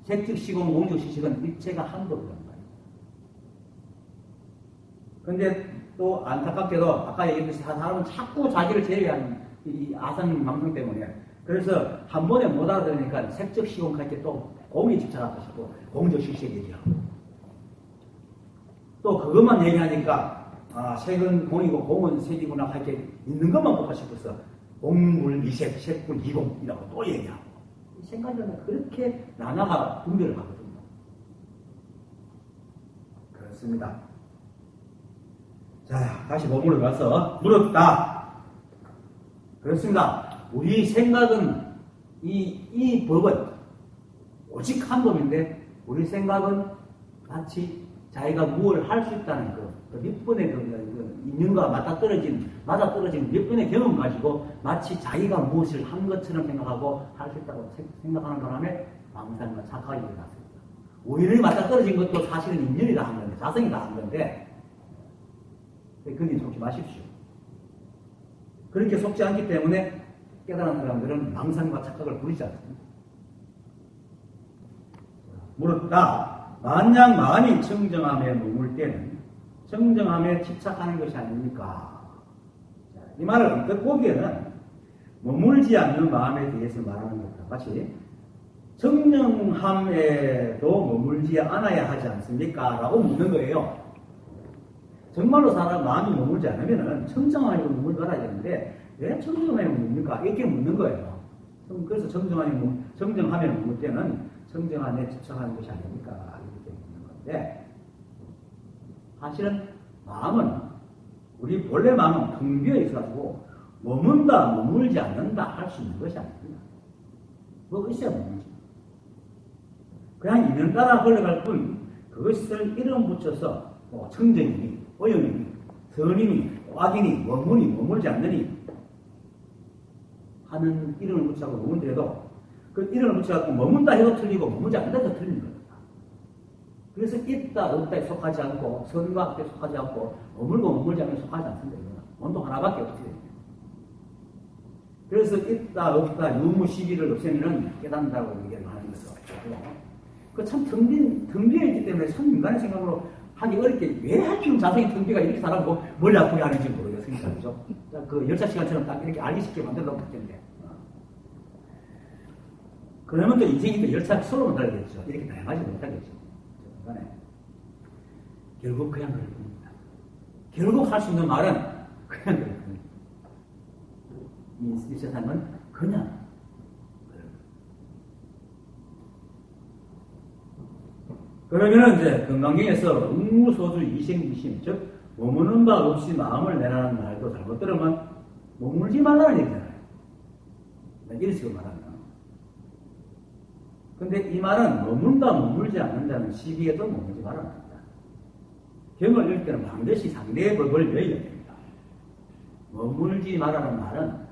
A: 색적 시공 공적 시색은 일체가 한 법이란 말이에요. 그런데 또 안타깝게도 아까 얘기했듯이 사람은 자꾸 자기를 제외하는 이 아상 감성 때문에 그래서 한 번에 못 알아들으니까 색적 시공할 때 또 공에 집착하고 싶고 공적 시색 얘기하고 또 그것만 얘기하니까 색은 공이고 공은 색이구나 할 게 있는 것만 보고 싶어서 공물 이색, 색불 이공이라고 또 얘기하고 이 생각에는 그렇게 나눠가 분별을 하거든요. 그렇습니다. 자, 다시 본문으로 가서 물었다. 그렇습니다. 우리 생각은 이 법은 오직 한 법인데 우리 생각은 마치 자기가 무엇을 할 수 있다는 몇 번의 인연과 맞아떨어진 몇 번의 경험 가지고 마치 자기가 무엇을 한 것처럼 생각하고 할 수 있다고 생각하는 바람에 망상과 착각이 일어났습니다. 오히려 맞아떨어진 것도 사실은 인연이 다 한 건데 자성이 다 한 건데 거기에 속지 마십시오. 그렇게 속지 않기 때문에 깨달은 사람들은 망상과 착각을 부리지 않습니다. 물었다. 만약 마음이 청정함에 머물 때는 청정함에 집착하는 것이 아닙니까? 자, 이 말을 언뜻 보기에는 머물지 않는 마음에 대해서 말하는 것과 같이 청정함에도 머물지 않아야 하지 않습니까? 라고 묻는 거예요. 정말로 사람 마음이 머물지 않으면은 청정하게 머물 말아야 되는데 왜 청정하게 머뭅니까? 이렇게 묻는 거예요. 그래서 정정하면 머물 때는 청정함에 집착하는 것이 아닙니까? 이렇게 묻는 건데 사실은 마음은 우리 본래 마음은 텅 비어 있어가지고 머문다, 머물지 않는다 할 수 있는 것이 아닙니다. 뭐가 있어야 머물지. 그냥 있는 따라 흘러갈 뿐 그것을 이름 붙여서 청정이니, 오염이니, 선이니, 악이니, 머물지 않느니 하는 이름을 붙여서 머문더라도 그 이름을 붙여갖고 머문다 해도 틀리고 머물지 않는다 해도 틀리는 겁니다. 그래서 있다, 없다에 속하지 않고 선과 악에 속하지 않고 머물고 머물지 않는 속하지 않습니다. 온도 하나밖에 없어요. 그래서 있다, 없다, 유무 시비를 없애면 깨닫는다고 얘기를 하는 거죠. 그 참 텅 비어 있기 때문에 참 인간의 생각으로 하기 어렵게 왜 하필 자성이 텅 비가 이렇게 사람고 뭘 아프게 하는지 모르겠으니까, 그죠? 그 열차 시간처럼 딱 이렇게 알기 쉽게 만들어 놓을 텐데. 그러면 또 인생이 또 열차 서로 못하겠죠. 이렇게 다양하지 못하겠죠. 결국 그냥 그럴 뿐입니다. 결국 할 수 있는 말은 그냥 그럴 뿐입니다. 이 세상은 그냥 그러면은 이제 건강경에서 응무소주 이생비심, 즉 머무는 바 없이 마음을 내라는 말도 잘못 들으면 머물지 말라는 얘기잖아요. 이런 식으로 말하면. 근데 이 말은 머문다, 머물지 않는다는 시비에도 머물지 말아야 합니다. 경을 읽을 때는 반드시 상대의 법을 외워야 됩니다. 머물지 말라는 말은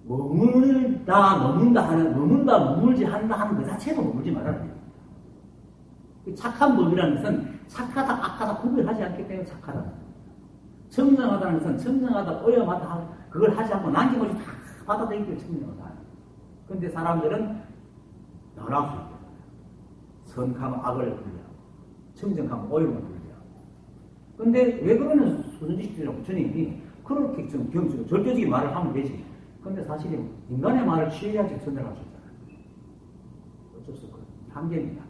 A: 머문다, 머물지 한다 하는 그 자체도 머물지 말아야 됩니다. 착한 법이라는 것은 착하다, 악하다 구별하지 않기 때문에 착하다. 청정하다는 것은 청정하다, 오염하다, 그걸 하지 않고 남김없이 다 받아들이기 때문에 청정하다. 그런데 사람들은 나눠서 선하면 악을 분리하고 청정하면 오염을 분리하고. 그런데 왜 그러면 수준지식들이랑 부처님이 그렇게 좀 경수로 절대적인 말을 하면 되지. 그런데 사실은 인간의 말을 취해야지 선택할 수 있잖아요. 어쩔 수 없고 한계입니다.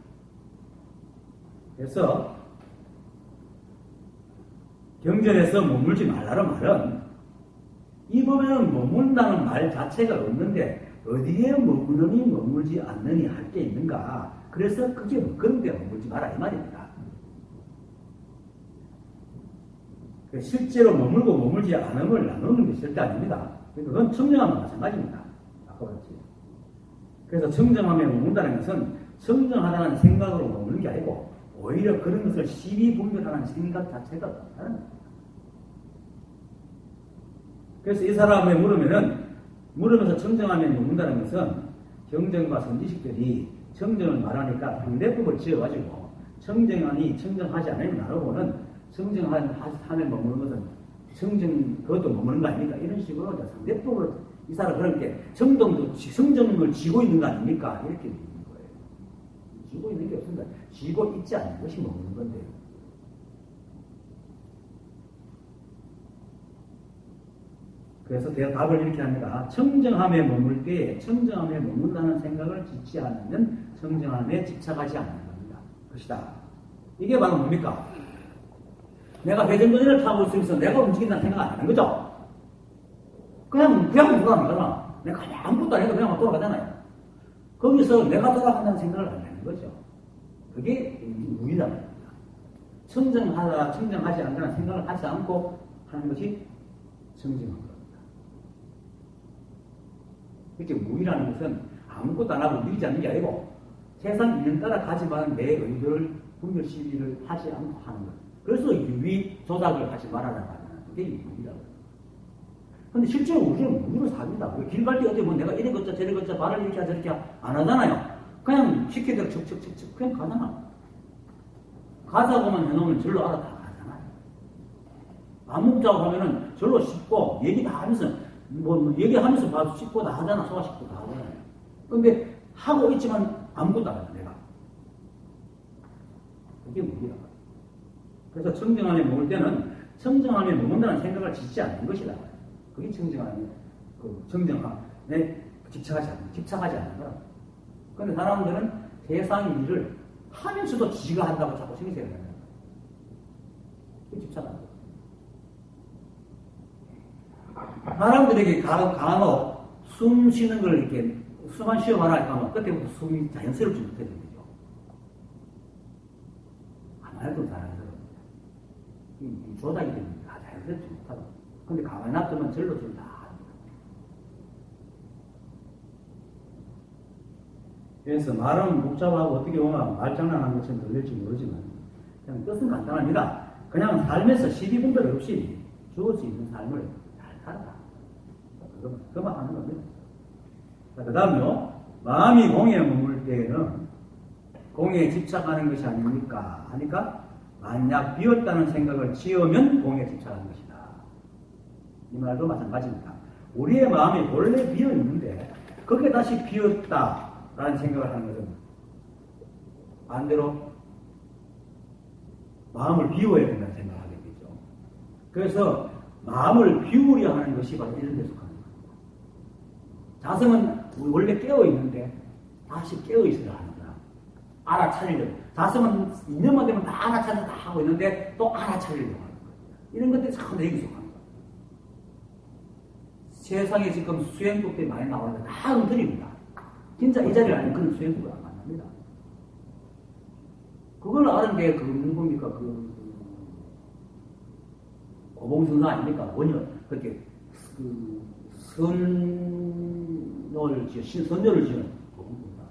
A: 그래서 경전에서 머물지 말라는 말은 이 법에는 머문다는 말 자체가 없는데 어디에 머무느니 머물지 않느니 할 게 있는가. 그래서 그게 그런 데 머물지 마라 이 말입니다. 실제로 머물고 머물지 않음을 나누는 게 절대 아닙니다. 그건 청정함과 마찬가지입니다. 아까 그랬지. 그래서 청정함에 머문다는 것은 청정하다는 생각으로 머무는 게 아니고 오히려 그런 것을 시비분별하는 생각 자체가 없다는 겁니다. 그래서 이 사람에 물으면서 청정함에 머문다는 것은 경정과 선지식들이 청정을 말하니까 상대법을 지어가지고 청정하니 청정하지 않으면 나누고는 청정하면 머무는 것은 그것도 머무는 거 아닙니까? 이런 식으로 상대법을 이 사람 그렇게 청정을 쥐고 있는 거 아닙니까? 이렇게 묻는 거예요. 쥐고 있는 게 없습니다. 쥐고 있지 않는 것이 머무는 건데요. 그래서 답을 이렇게 합니다. 청정함에 머물 때에 청정함에 머문다는 생각을 짓지 않으면 청정함에 집착하지 않는 겁니다. 것이다. 이게 바로 뭡니까? 내가 회전거리를 타고 있으면서 내가 움직인다는 생각 안 하는 거죠? 그냥 돌아가는 거잖아. 내가 아무것도 안 해도 그냥 돌아가잖아요. 거기서 내가 돌아간다는 생각을 안 하는 거죠. 그게 무의라는 겁니다. 청정하지 않는다는 생각을 하지 않고 하는 것이 청정한 겁니다. 이렇게 무의라는 것은 아무것도 안 하고 누리지 않는 게 아니고 세상 있는 따라 가지만 내 의도를 분별 시비를 하지 않고 하는 것. 그래서 유의 조작을 하지 말아라 하는 그게 유의라고. 근데 실제로 우리는 무의로 삽니다. 길 갈 때 어디 뭐 내가 이래 걷자 저래 걷자 발을 이렇게 하자 저렇게 안 하잖아요. 그냥 시키대로 척척척척 그냥 가잖아. 가자고만 해놓으면 절로 알아 다 가잖아요. 안 먹자고 하면은 절로 씹고 얘기 다 하면서 얘기하면서 봐도 씹고 다 하잖아. 소화식도 다 하잖아요. 근데 하고 있지만 아무것도 안 해, 내가. 그게 무기라고. 그래서 청정함에 머물 때는 청정함에 머문다는 생각을 짓지 않는 것이다. 그게 청정함에 집착하지 않는 거라. 그런데 사람들은 세상 일을 하면서도 지가 한다고 자꾸 생각해야 된다. 집착하는 거예요. 사람들에게 강하고 숨 쉬는 걸 이렇게 숨만 쉬어봐라 하면 그때부터 숨이 자연스럽지 못해지는 거죠. 가만히 놔두면 자연스러워요. 조작이 됩니다. 자연스럽지 못하고. 근데 가만히 놔두면 절로 다 합니다. 그래서 말은 복잡하고 어떻게 보면 말장난하는 것처럼 들릴지 모르지만 그냥 뜻은 간단합니다. 그냥 삶에서 시비분별 없이 죽을 수 있는 삶을 잘 살아라. 그만 하는 겁니다. 그 다음요. 마음이 공에 머물 때에는 공에 집착하는 것이 아닙니까? 하니까 만약 비었다는 생각을 지으면 공에 집착하는 것이다. 이 말도 마찬가지입니다. 우리의 마음이 원래 비어 있는데 그게 다시 비었다라는 생각을 하는 것은 반대로 마음을 비워야 된다는 생각을 하게 되죠. 그래서 마음을 비우려 하는 것이 바로 이런 데 속합니다. 자성은 원래 깨어있는데 다시 깨어있어야 합니다. 알아차리려고. 자성은 2년만 되면 다 알아차리려고 다 하고 있는데 또 알아차리려고 하는 거예요. 이런 것들이 참 되게 속합니다. 세상에 지금 수행법들이 많이 나오는데 다 엉터리입니다. 진짜 이 자리를 아니면 그런 수행법을 안 만납니다. 그걸 아는 게 뭡니까? 고봉성사 아닙니까? 원효. 그렇게 선녀를 지은 고봉성사.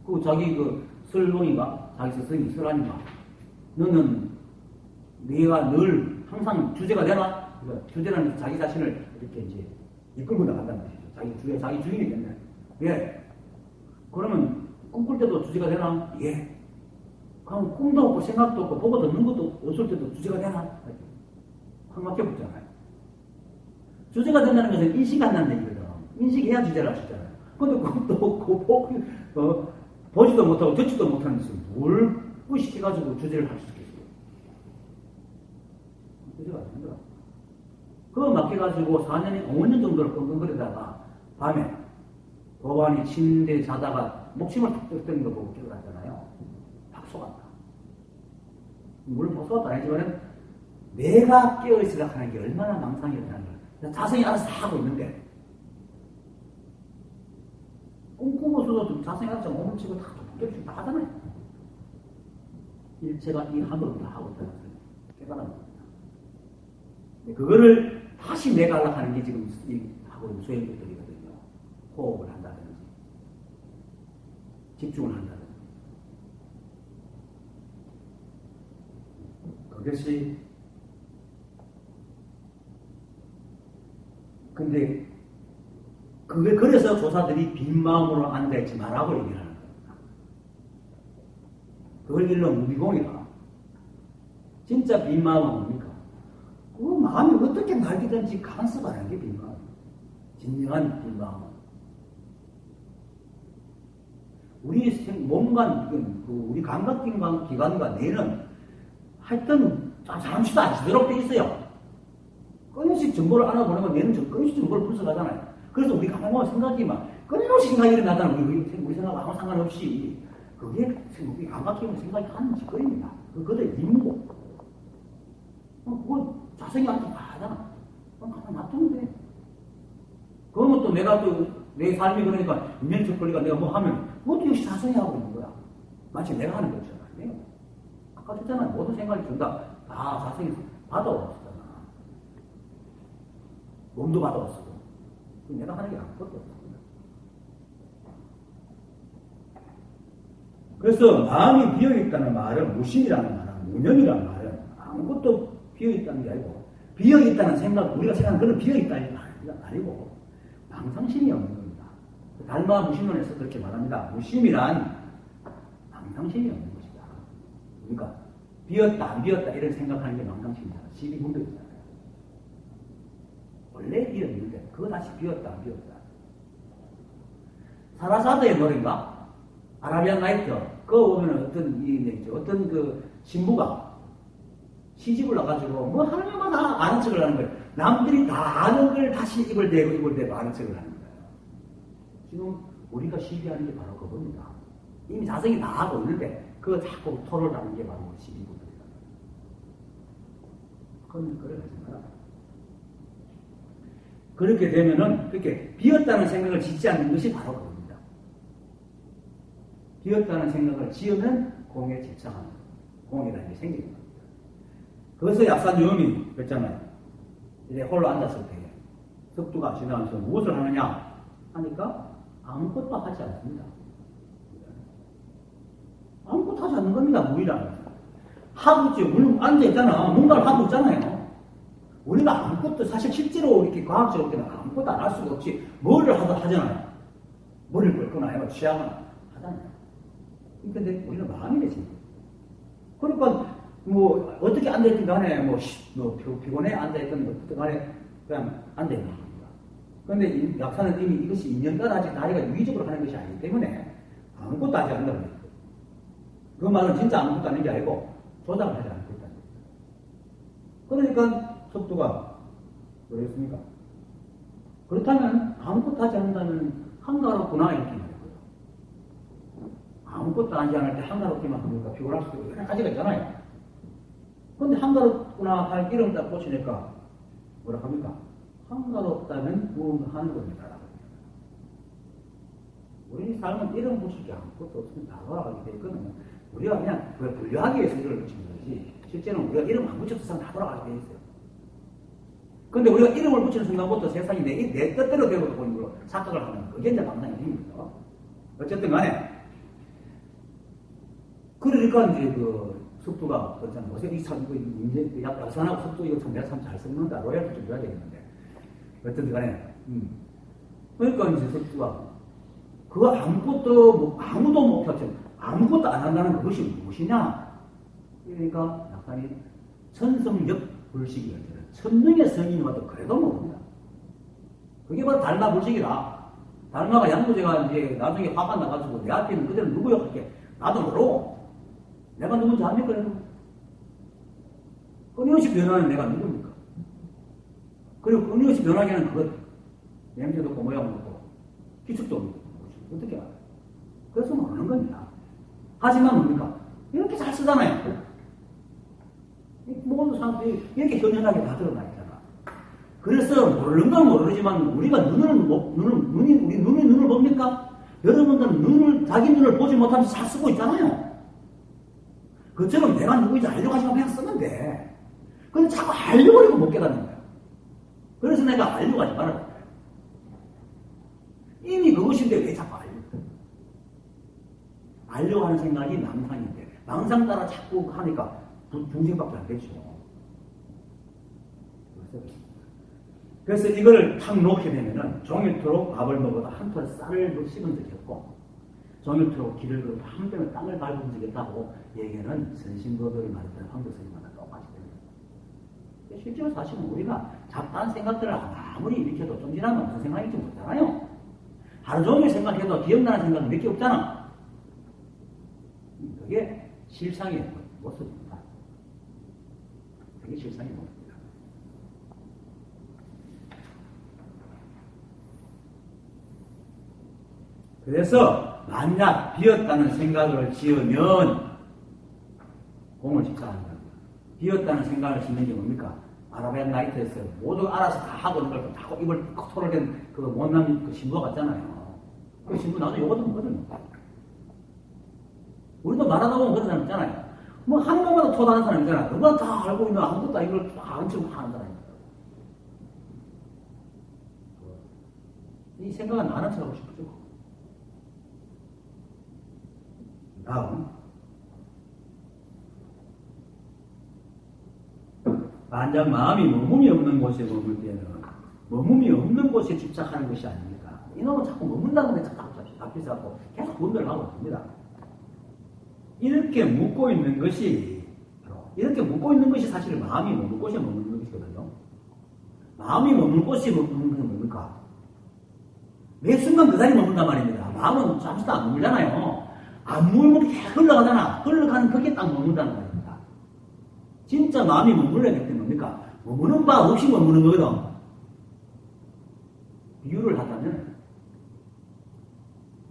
A: 그 자기 설롱이가, 자기 스승이 설하니까 너는 네가 늘 항상 주제가 되나? 주제라는 자기 자신을 이렇게 이제 이끌고 나간다는 것이죠. 자기 주인이 된다. 예. 그러면 꿈꿀 때도 주제가 되나? 예. 그럼 꿈도 없고 생각도 없고 보고 듣는 것도 없을 때도 주제가 되나? 확 막혀붙잖아요. 주제가 된다는 것은 인식한다는 얘기거든. 인식해야 주제를 할 수 있잖아요. 근데 꿈도 없고 보지도 못하고 듣지도 못하는 것을 뭘 의식해가지고 주제를 할 수 있겠어요? 주제가 안 된다. 그거 맡겨가지고 4년, 5년 정도를 끙끙거리다가 밤에 도반이 침대에 자다가 목침을 탁 떠는 거 보고 깨어났잖아요. 팍 속았다. 물론 팍 속았다 아니지만 내가 깨어있으라 하는 게 얼마나 망상이었다는 걸 자성이 알아서 하고 있는데 꿈꾸고서도 자성이 알아서 몸을 치고 다 깨끗이 다 하잖아요. 일체가 이 하도를 다 하고 있다는 걸 깨달은 겁니다. 그거를 다시 내가 하려고 하는 게 지금 하고 있는 수행법들이거든요. 호흡을 한다든지 집중을 한다든지 그것이 근데 그게 그래서 조사들이 빈 마음으로 앉아있지 말라고 얘기를 하는 겁니다. 그걸 일러 무비공이라. 진짜 빈 마음은 뭡니까? 그 마음이 어떻게 날기든지 간섭 안 하는 게 빈 마음. 진정한 빈 마음은. 우리 몸과 우리 감각기관과 뇌는 하여튼 잠시도 안 쉬도록 돼 있어요. 끊임없이 정보를 알아보는 건 뇌는 끊임없이 정보를 분석하잖아요. 그래서 우리 가만히 생각이 끊임없이 생각이 일어나잖아요. 우리 생각하고 아무 상관없이. 그게 우리 감각기관 생각이 하는 짓거리입니다. 그것의 임무. 그건 자성이 알아서 다 하잖아. 가만히 놔두면 돼. 그러면 또 내가 내 삶이 그러니까 인연적 권리가 내가 뭐 하면 그것도 역시 자성이 하고 있는 거야. 마치 내가 하는 것처럼. 아까 했잖아요. 모든 생각이 준다. 다 자성이 받아왔었잖아. 몸도 받아왔어. 내가 하는 게 아무것도 없어. 그래서 마음이 비어있다는 말은 무심이라는 말은 무념이라는 말은 아무것도 비어있다는 게 아니고 비어있다는 생각, 우리가 생각하는 그런 비어있다는 게 아니고 망상심이 없는 겁니다. 달마 무심론에서 그렇게 말합니다. 무심이란 망상심이 없는 것이다. 그러니까 비었다 안 비었다 이런 생각하는 게 망상심이다. 시비분별이잖아요. 원래 비었는데 그거 다시 비었다 안 비었다. 사라사드의 노래인가? 아라비안 나이트. 그거 보면 어떤 그 신부가 시집을 나가지고 뭐 하나마다 아는 척을 하는 거예요. 남들이 다 아는 걸 다시 입을 대고 아는 척을 하는 거예요. 지금 우리가 시비하는 게 바로 그겁니다. 이미 자성이 다 하고 있는데 그거 자꾸 토론을 하는 게 바로 시비분들이다. 그건 그래 하지 마라. 그렇게 되면은 그렇게 비었다는 생각을 짓지 않는 것이 바로 그겁니다. 비었다는 생각을 지으면 공에 집착하는 공이라는 게 생기는 겁니다. 그래서 약산요음이 그랬잖아요. 이제 홀로 앉았을 때 석두가 지나면서 무엇을 하느냐 하니까 아무것도 하지 않습니다. 아무것도 하지 않는 겁니다. 무의라는 것은. 하고 있지. 우리 앉아있잖아. 뭔가를 하고 있잖아요. 우리가 아무것도 사실 실제로 이렇게 과학적으로 아무것도 안 할 수가 없지. 뭐를 하잖아요. 머리를 긁거나 해가 취하거나 하잖아요. 근데 우리는 마음이 되지. 그러니까 뭐 어떻게 앉아있든 간에 뭐 피곤해 앉아있든 어떻든 간에 그냥 앉아있는 겁니다. 그런데 이 약사는 이미 이것이 2년 따라지 다리가 유의적으로 하는 것이 아니기 때문에 아무것도 하지 않는다는 거예요. 그 말은 진짜 아무것도 하는 게 아니고 조작을 하지 않고 있다는 거예요. 그러니까 속도가 그렇습니까? 그렇다면 아무것도 하지 않는다면 한가롭구나 이렇게 말했고요. 아무것도 하지 않을 때 한가롭기만 하니까 피곤할 수도 있고 여러 가지가 있잖아요. 그런데 한가롭구나 할 이름 딱 붙이니까 뭐라 합니까? 한가롭다면 무엇을 하는 겁니다. 우리 삶은 이름 붙일 게 아무것도 없으면 다 돌아가게 되어 있거든요. 우리가 그냥 분류하기 위해서 이름을 붙이는 거지 실제로는 우리가 이름 안 붙여서 세상 다 돌아가게 되어 있어요. 그런데 우리가 이름을 붙이는 순간부터 세상이 내 뜻대로 되고 보는 걸로 착각을 하면 그게 이제 망상이 됩니다. 어쨌든 간에 그러니까 이제 그 속도가 그렇잖아요. 어제 이 약산하고 속도 이거 내가 참 잘 섞는다. 로얄도 좀 줘야 되겠는데 어쨌든 간에 그러니까 이제 속도가 그거 아무것도 아무도 못하죠. 아무것도 안 한다는 것이 무엇이냐? 그러니까 약간이 천성역 불식이에요. 천능의 성인이 와도 그래도 모릅니다. 그게 바로 달마 불식이다. 달마가 양무제가 이제 나중에 화가 나가지고 내 앞에 있는 그대로 누구야? 그렇게 나도 모르고 내가 누군지 압니까? 끊임없이 변하는 내가 누굽니까? 그리고 끊임없이 변하기에는 그것 냄새도 없고 모양도 없고 기축도 없고 어떻게 알아요? 그래서 모르는 겁니다. 하지만 뭡니까? 이렇게 잘 쓰잖아요. 모든 사람들이 이렇게 현연하게 다 드러나 있잖아. 그래서 모르는 건 모르지만 우리가 우리 눈을 봅니까? 여러분들은 자기 눈을 보지 못하면서 잘 쓰고 있잖아요. 그처럼 내가 누구인지 알려고 하지만 그냥 쓰면 돼. 근데 자꾸 알려고 하니까 못 깨닫는 거야. 그래서 내가 알려고 하지 말아야 돼. 이미 그것인데 왜 자꾸 알려고 하는 생각이 망상인데 망상 따라 자꾸 하니까 중생밖에 안 되죠. 그래서 이걸 탁 놓게 되면은 종일토록 밥을 먹어도 한 톨 쌀을 씹은 적이 없고 종일토록 길을 걸어도 한 뼘의 땅을 밟은 적이 없다고 얘기는 선신도들이 말했던 황교선님과 똑같이 됩니다. 실제로 사실은 우리가 잡다한 생각들을 아무리 일으켜도 좀 지나면 무슨 생각일지 모르잖아요. 하루 종일 생각해도 기억나는 생각은 몇 개 없잖아. 그게 실상의 모습입니다. 그게 실상의 모습입니다. 그래서 만약 비었다는 생각을 지으면 공을 집착하는 겁니다. 비었다는 생각을 짓는 게 뭡니까? 아라비안 나이트에서 모두 알아서 다 하고 있는 걸 다 입을 털을 댄 그 못난 그 신부 같잖아요. 그 신부 나도 요거 듣거든요. 우리도 말하다 보면 그런 사람 있잖아요. 뭐 하는 것마다 토다는 사람 있잖아요. 누가 다 알고 있는 아무것도 이걸 다 안 치고 하는 사람입니다. 이 생각은 안 하는 척하고 싶죠. 다음 만약 마음이 머금이 없는 곳에 머물 때는 머금이 없는 곳에 집착하는 것이 아닙니까? 이놈은 자꾸 머문다는 데 자꾸 앞에서 계속 분별을 하고 있습니다. 이렇게 묻고 있는 것이 사실 마음이 머물 곳에 머무는 것이거든요. 마음이 머물 곳에 머무는 것은 뭡니까? 매 순간 그 자리에 머문단 말입니다. 마음은 잠시도 안 머물잖아요. 안 머물고 계속 흘러가잖아. 흘러가는 거기에 딱 머문다는 말입니다. 진짜 마음이 머물려야 될 때 뭡니까? 머무는 바 없이 머무는 거거든. 비유를 하자면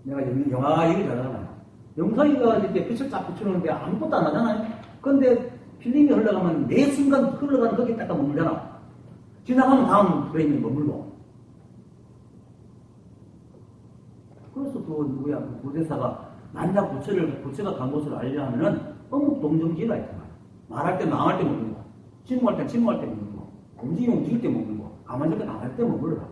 A: 내가 영화 얘기 잘하잖아요. 영상이가 이렇게 빛을 쫙 비추는데 아무것도 안 하잖아요. 근데 필름이 흘러가면 매 순간 흘러가는 거기에 딱 머물잖아. 지나가면 다음 프레임에 머물고. 그래서 그 누구야, 그 부대사가 만약 부처가 간 곳을 알려 하면은 어묵 동정지가 있단 말이야. 말할 때 망할 때 머물고, 침묵할 때 침묵할 때 머물고, 움직일 때 머물고, 가만히 있을 때 가만히 있을 때 머물러라.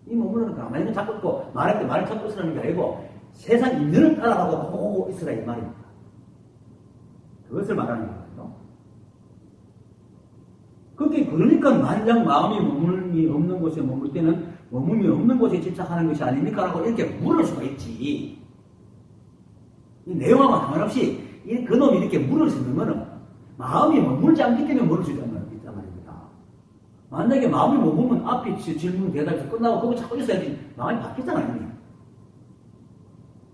A: 이 머물러는 가만히 있는 잡고 있고, 말할 때 말을 잡고 있으라는 게 아니고, 세상 인연을 따라가고 호호호 있으라 이 말입니다. 그것을 말하는 거거든요. 그러니까 만약 마음이 머물미 없는 곳에 머물 때는 머물미 없는 곳에 집착하는 것이 아닙니까? 라고 이렇게 물을 수가 있지. 이 내용하고 상관없이 그놈이 이렇게 물을 수 있는 거는 마음이 머물지 않기 때문에 물을 수 있단 말입니다. 만약에 마음이 머물면 앞에 질문 대답이 끝나고 그거 자꾸 있어야지 마음이 바뀌잖아요.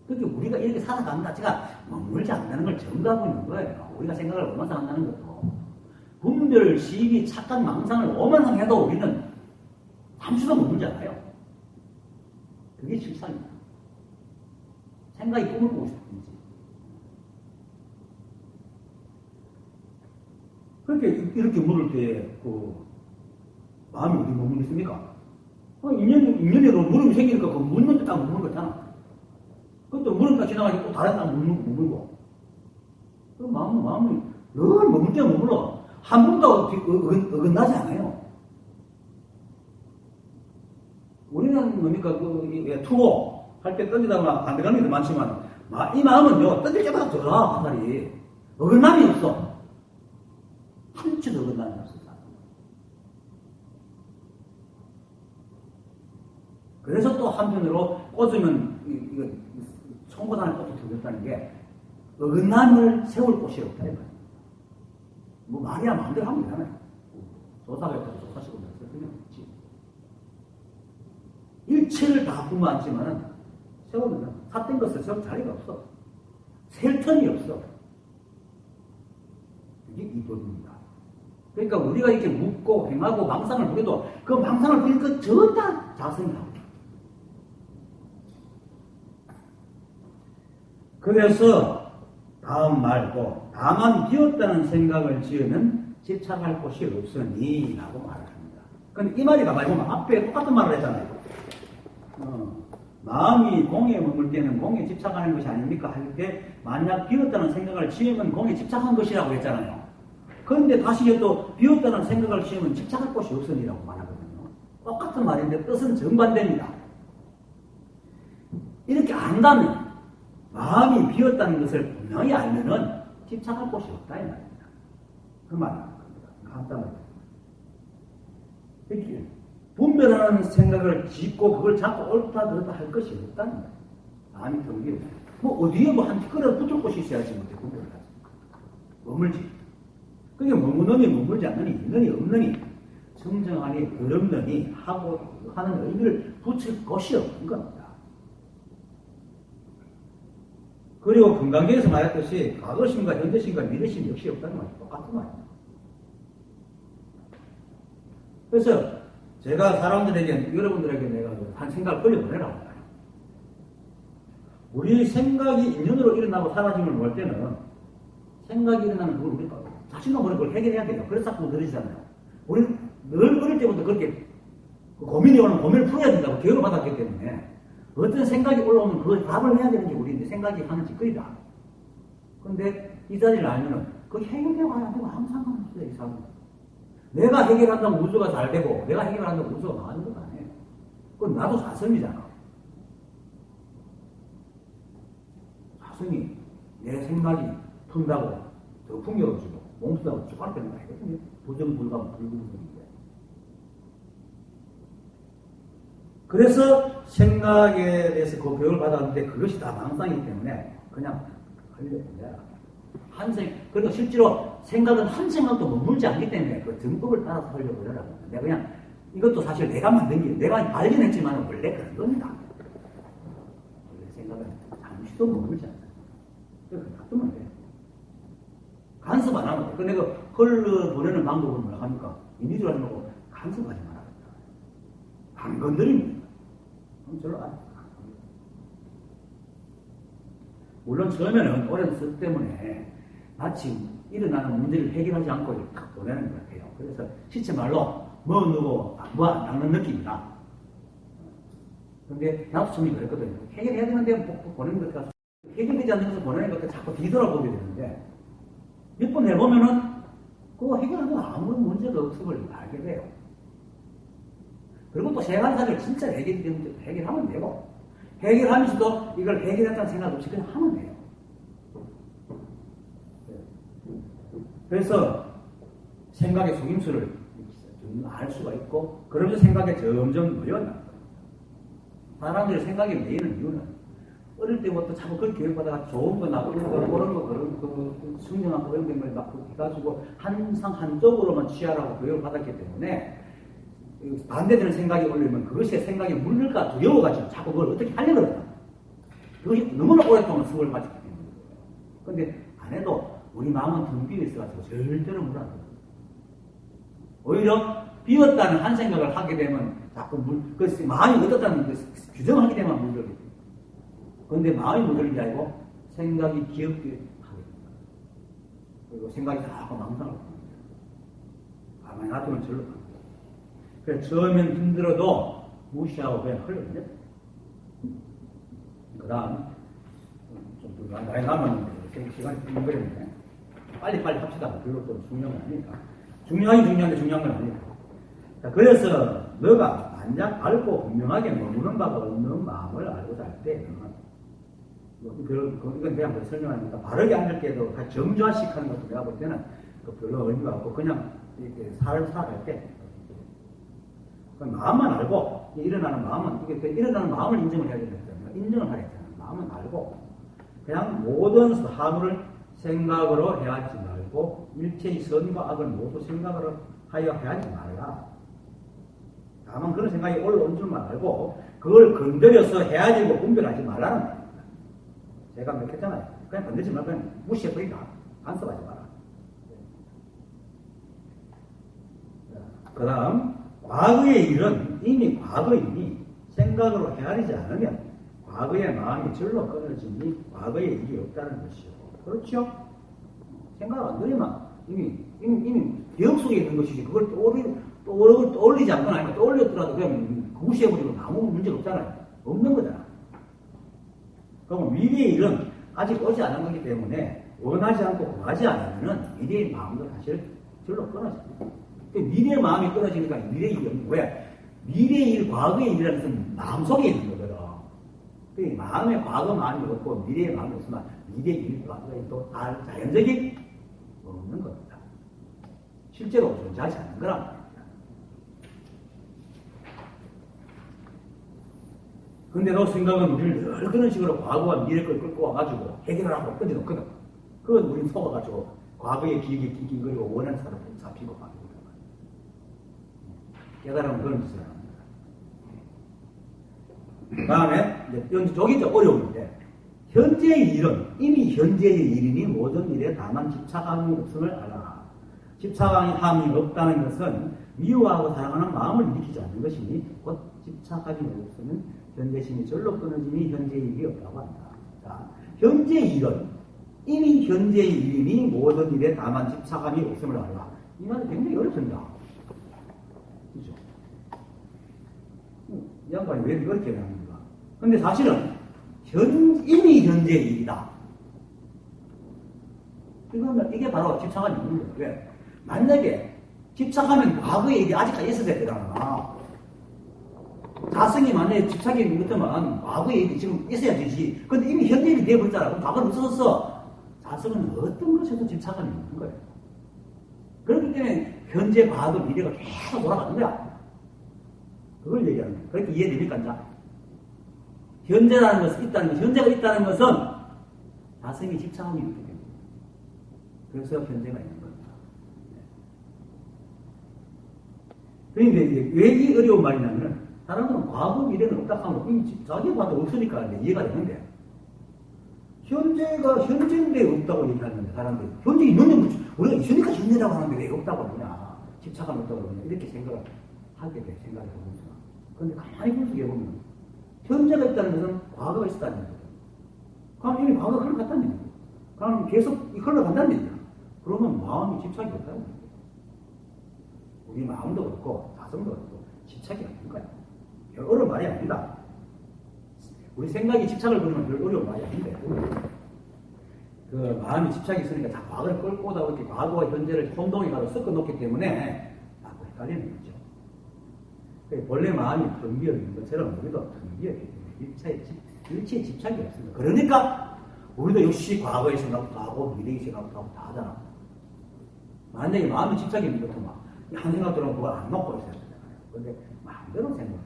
A: 그렇게 우리가 이렇게 살아가는 자체가 머물지 않는다는 걸 증거하고 있는 거예요. 우리가 생각을 얼마나 한다는 것도. 분별, 시비, 착각, 망상을 얼마나 해도 우리는 잠시도 머물지 않아요. 그게 실상입니다. 생각이 꿈을 꾸고 싶은 거지. 그렇게 이렇게 물을 때 마음이 어디 머물겠습니까? 인연으로 물음이 생기니까 그 묻는 데 딱 머무는 거잖아. 그것도 물은 딱 지나가니까 또 다른 땅 머물고. 그 마음이 늘 머물 때 머물러. 한 번도 어긋나지 않아요. 우리는 뭡니까, 투고 할 때 던지다가 안 들어가는 게 많지만, 이 마음은요, 던질 때마다 들어가, 화살이. 어긋남이 없어. 한치도 어긋남이 없어. 그래서 또 한편으로 꽂으면, 청고단을 꽂고 들렸다는 게, 어긋남을 세울 곳이 없다, 이 말이야. 뭐 말이야 마음대로 하면 되잖아요. 조사가 있다고 조사식으로 했으면 없지. 일체를 다 품어안지만은 세우면 삿된 것을 세울 자리가 없어. 셀 턴이 없어. 이게 이법입니다. 그러니까 우리가 이렇게 묻고 행하고 망상을 부려도 그 망상을 부린 것 전부 다 자성이라고. 그래서 다음 말고 다만 비었다는 생각을 지으면 집착할 곳이 없으니 라고 말을 합니다. 근데 이 말이 가만히 보면 앞에 똑같은 말을 했잖아요. 마음이 공에 머물 때는 공에 집착하는 것이 아닙니까? 할 때 만약 비었다는 생각을 지으면 공에 집착한 것이라고 했잖아요. 그런데 다시 또 비었다는 생각을 지으면 집착할 곳이 없으니라고 말하거든요. 똑같은 말인데 뜻은 정반대입니다. 이렇게 안다면 마음이 비었다는 것을 분명히 알면은 집착할 곳이 없다 이 말입니다. 그 말입니다. 간단하게. 이렇게 분별하는 생각을 짓고 그걸 자꾸 옳다 그렇다 할 것이 없다는 거예요. 마음이 경계로. 뭐 어디에 한 티끌에 붙을 곳이 있어야지 뭐 분별을 하지. 머물지. 그게 머물지 않느니 있느니 없느니 정정하니 더럽느니 하고 하는 의미를 붙일 것이 없는 겁니다. 그리고 금강경에서 말했듯이 과거심과 현재심과 미래심 역시 없다는 말이 똑같은 말입니다. 그래서 제가 사람들에게, 여러분들에게 내가 한 생각을 걸려보내라고 해요. 우리 생각이 인연으로 일어나고 사라짐을 볼 때는 생각이 일어나면 그걸 우리가 자신감으로 그걸 해결해야 돼요. 그래서 자꾸 늘어지잖아요. 우리는 늘 어릴 때부터 그렇게 고민이 오면 고민을 풀어야 된다고 교육을 받았기 때문에 어떤 생각이 올라오면 그걸 답을 해야 되는 게 우리 생각이 하는 짓거리다. 그런데 이 자리를 알면은 그 해결되고 안 되고 아무 상관없어요, 이 사람은. 내가 해결한다면 우주가 잘 되고 내가 해결한다면 우주가 망하는 건 아니에요. 그건 나도 자성이잖아. 자성이 내 생각이 푼다고 더 풍요로워지고 몸쓰다고 쭉 되는 거 아니거든요. 부정불감 불구분인데. 그래서 생각에 대해서 그 교육을 받았는데 그것이 다 망상이기 때문에 그냥 걸려버려라. 그리고 실제로 생각은 한 생각도 머물지 않기 때문에 그 정법을 따라서 걸려버려라. 내가 그냥 이것도 사실 내가 만든 게 내가 발견했지만 원래 그런 겁니다. 원래 생각은 잠시도 머물지 않아요. 그래서 놔두면 돼. 간섭 안 하면 돼. 내가 흘러보내는 방법은 뭐라 합니까? 이미지로 하는 거고 간섭하지 마라. 안 건드립니다. 절로 안. 물론 처음에는 오랜 습 때문에 마치 일어나는 문제를 해결하지 않고 이렇게 딱 보내는 것 같아요. 그래서 시체 말로 뭐 누구 뭐 안 닦는 느낌이다. 근데 나도 처음에 그랬거든요. 해결해야 되는데 보내는 것 같아서 해결되지 않는 것을 보내는 것 같아 자꾸 뒤돌아보게 되는데 몇 번 해보면은 그거 해결하면 아무런 문제가 없음을 알게 돼요. 그리고 또 세간사를 진짜 해결하면 되고 해결하면서도 이걸 해결했다는 생각 없이 그냥 하면 돼요. 그래서 생각의 속임수를 알 수가 있고 그러면서 생각에 점점 놓여나가요. 사람들이 생각에 매이는 이유는 어릴 때부터 자꾸 그걸 교육받아가 좋은 거 나쁜 거 그런 거 그런 거 순정하고 그런 것만 막 해가지고 항상 한쪽으로만 취하라고 교육을 받았기 때문에 반대되는 생각이 올리면 그것이 생각이 물릴까 두려워가지고 자꾸 그걸 어떻게 하려고 그래요. 그것이 너무나 오랫동안 수고를 받았기 때문에. 근데 안 해도 우리 마음은 텅 비어 있어가지고 절대로 물 안 돼요. 오히려 비었다는 한 생각을 하게 되면 자꾸 마음이 어떻다는 규정하게 되면 물들게 돼요. 그런데 마음이 물들는 게 아니고 생각이 기억되게 하게 됩니다. 그리고 생각이 자꾸 망상을 합니다. 가만히 놔두면 절로 갑니다. 그래서 처음엔 힘들어도 무시하고 그냥 흘러요. 그 다음 좀 많이 남았는데 시간이 좀 걸렸네. 빨리빨리 합시다. 그것도 중요한 건 아니니까. 중요하긴 중요한데 중요한 건 아니니까. 자, 그래서 너가 만약 알고 분명하게 머무는 바가 없는 마음을 알고자 할 때는 이건 그냥 설명하니까 바르게 앉을 때도 다 정좌식 하는 것도 내가 볼 때는 별로 의미가 없고 그냥 이렇게 살아갈 때 마음만 알고 일어나는 마음은 이게 일어나는 마음을 인정을 해야 된다. 인정을 하야 되잖아. 마음은 알고 그냥 모든 사물을 생각으로 해하지 말고 일체의 선과 악을 모두 생각으로 하여 해하지 말라. 다만 그런 생각이 올라온 줄만 알고 그걸 건드려서 해야지고 분별하지 말라는 말입니다. 제가 몇 했잖아요. 그냥 건드리지 말고 그냥 무시해버리라. 간섭하지 마라. 그 다음 과거의 일은 이미 과거이니 생각으로 헤아리지 않으면 과거의 마음이 절로 끊어지니 과거의 일이 없다는 것이요. 그렇죠? 생각 안 들으면 이미 기억 속에 있는 것이지 그걸 떠올리지 않거나 아니면 떠올렸더라도 그냥 무시해버리고 아무 문제가 없잖아요. 없는 거잖아. 그럼 미래의 일은 아직 오지 않은 거기 때문에 원하지 않고 구하지 않으면 미래의 마음도 사실 절로 끊어집니다. 미래의 마음이 끊어지니까 미래의 일이 없는 거야. 미래의 일, 과거의 일이라는 것은 마음속에 있는 거거든. 마음의 과거 마음이 없고 미래의 마음이 없으면 미래의 일, 과거의 또 자연적인 없는 겁니다. 실제로 존재하지 않는 거란 말입니다. 근데도 생각은 우리를 늘 그런 식으로 과거와 미래를 끌고 와가지고 해결하라고 던져놓거든. 그건 우리는 속아가지고 과거의 기억이 낑낑거리고 원하는 사람을 잡히고 가는 거란 말이에요. 깨달으면 그런 짓을 합니다. 그 다음에 저기 좀 어려운데 현재의 일은 이미 현재의 일이니 모든 일에 다만 집착함이 없음을 알아. 집착함이 없다는 것은 미워하고 사랑하는 마음을 일으키지 않는 것이니 곧 집착함이 없으면 현재심이 절로 끊어지니 현재의 일이 없다고 한다. 자, 현재의 일은 이미 현재의 일이니 모든 일에 다만 집착함이 없음을 알아. 이 말은 굉장히 어렵습니다. 그죠? 이 양반이 왜 이렇게 합니까? 근데 사실은 이미 현재의 일이다. 이게 바로 집착함이 없는 거예요. 왜? 만약에 집착하면 과거의 일이 아직까지 있어야 되잖아. 자성이 만약에 집착이 있는 것들만 과거의 일이 지금 있어야 되지. 근데 이미 현재 일이 되어버렸잖아. 그럼 과거는 없어졌어. 자성은 어떤 것에도 집착함이 없는 거예요. 그렇기 때문에 현재, 과거, 미래가 계속 돌아가는 거야. 그걸 얘기하는 거예요. 그렇게 이해됩니까? 자, 현재라는 것은 있다는 것, 현재가 있다는 것은 자성이 집착함이 있기 때문에. 그래서 현재가 있는 겁니다. 그런데 이제 왜 이 어려운 말이냐면 사람은 과거, 미래는 없다 하면 자기 봐도 없으니까 이해가 되는데 현재인데 없다고 얘기하는데 사람들이 현재 있는데 우리가 있으니까 현재라고 하는데 왜 없다고 하느냐 집착함이 없다고 하느냐 이렇게 생각을 하게 돼 생각을 해보면서 그런데 가만히 분석해보면 현재가 있다는 것은 과거가 있었다는 거죠. 그럼 이미 과거가 흘러갔다는 거죠. 그럼 계속 흘러간다는 얘기야. 그러면 마음이 집착이 없다는 얘기야. 우리 마음도 그렇고 자성도 그렇고 집착이 없는 거야. 별 어려운 말이 아니다. 우리 생각이 집착을 부르면 별 어려운 말이 아닌데 그 마음이 집착이 있으니까 다 과거를 끌고 오다 보니 과거와 현재를 혼동이 가서 섞어 놓기 때문에 자꾸 헷갈리는 거죠. 본래 마음이 텅 비어 있는 것처럼 우리도 텅 비어 있기 때문에 일체에 집착이 없습니다. 그러니까 우리도 역시 과거의 생각도 하고 미래의 생각도 하고 다 하잖아. 만약에 마음이 집착이 있는 것도 막 한 생각 들어오면 그걸 안 놓고 있어야 되잖아요. 근데 마음대로 생각을 해요.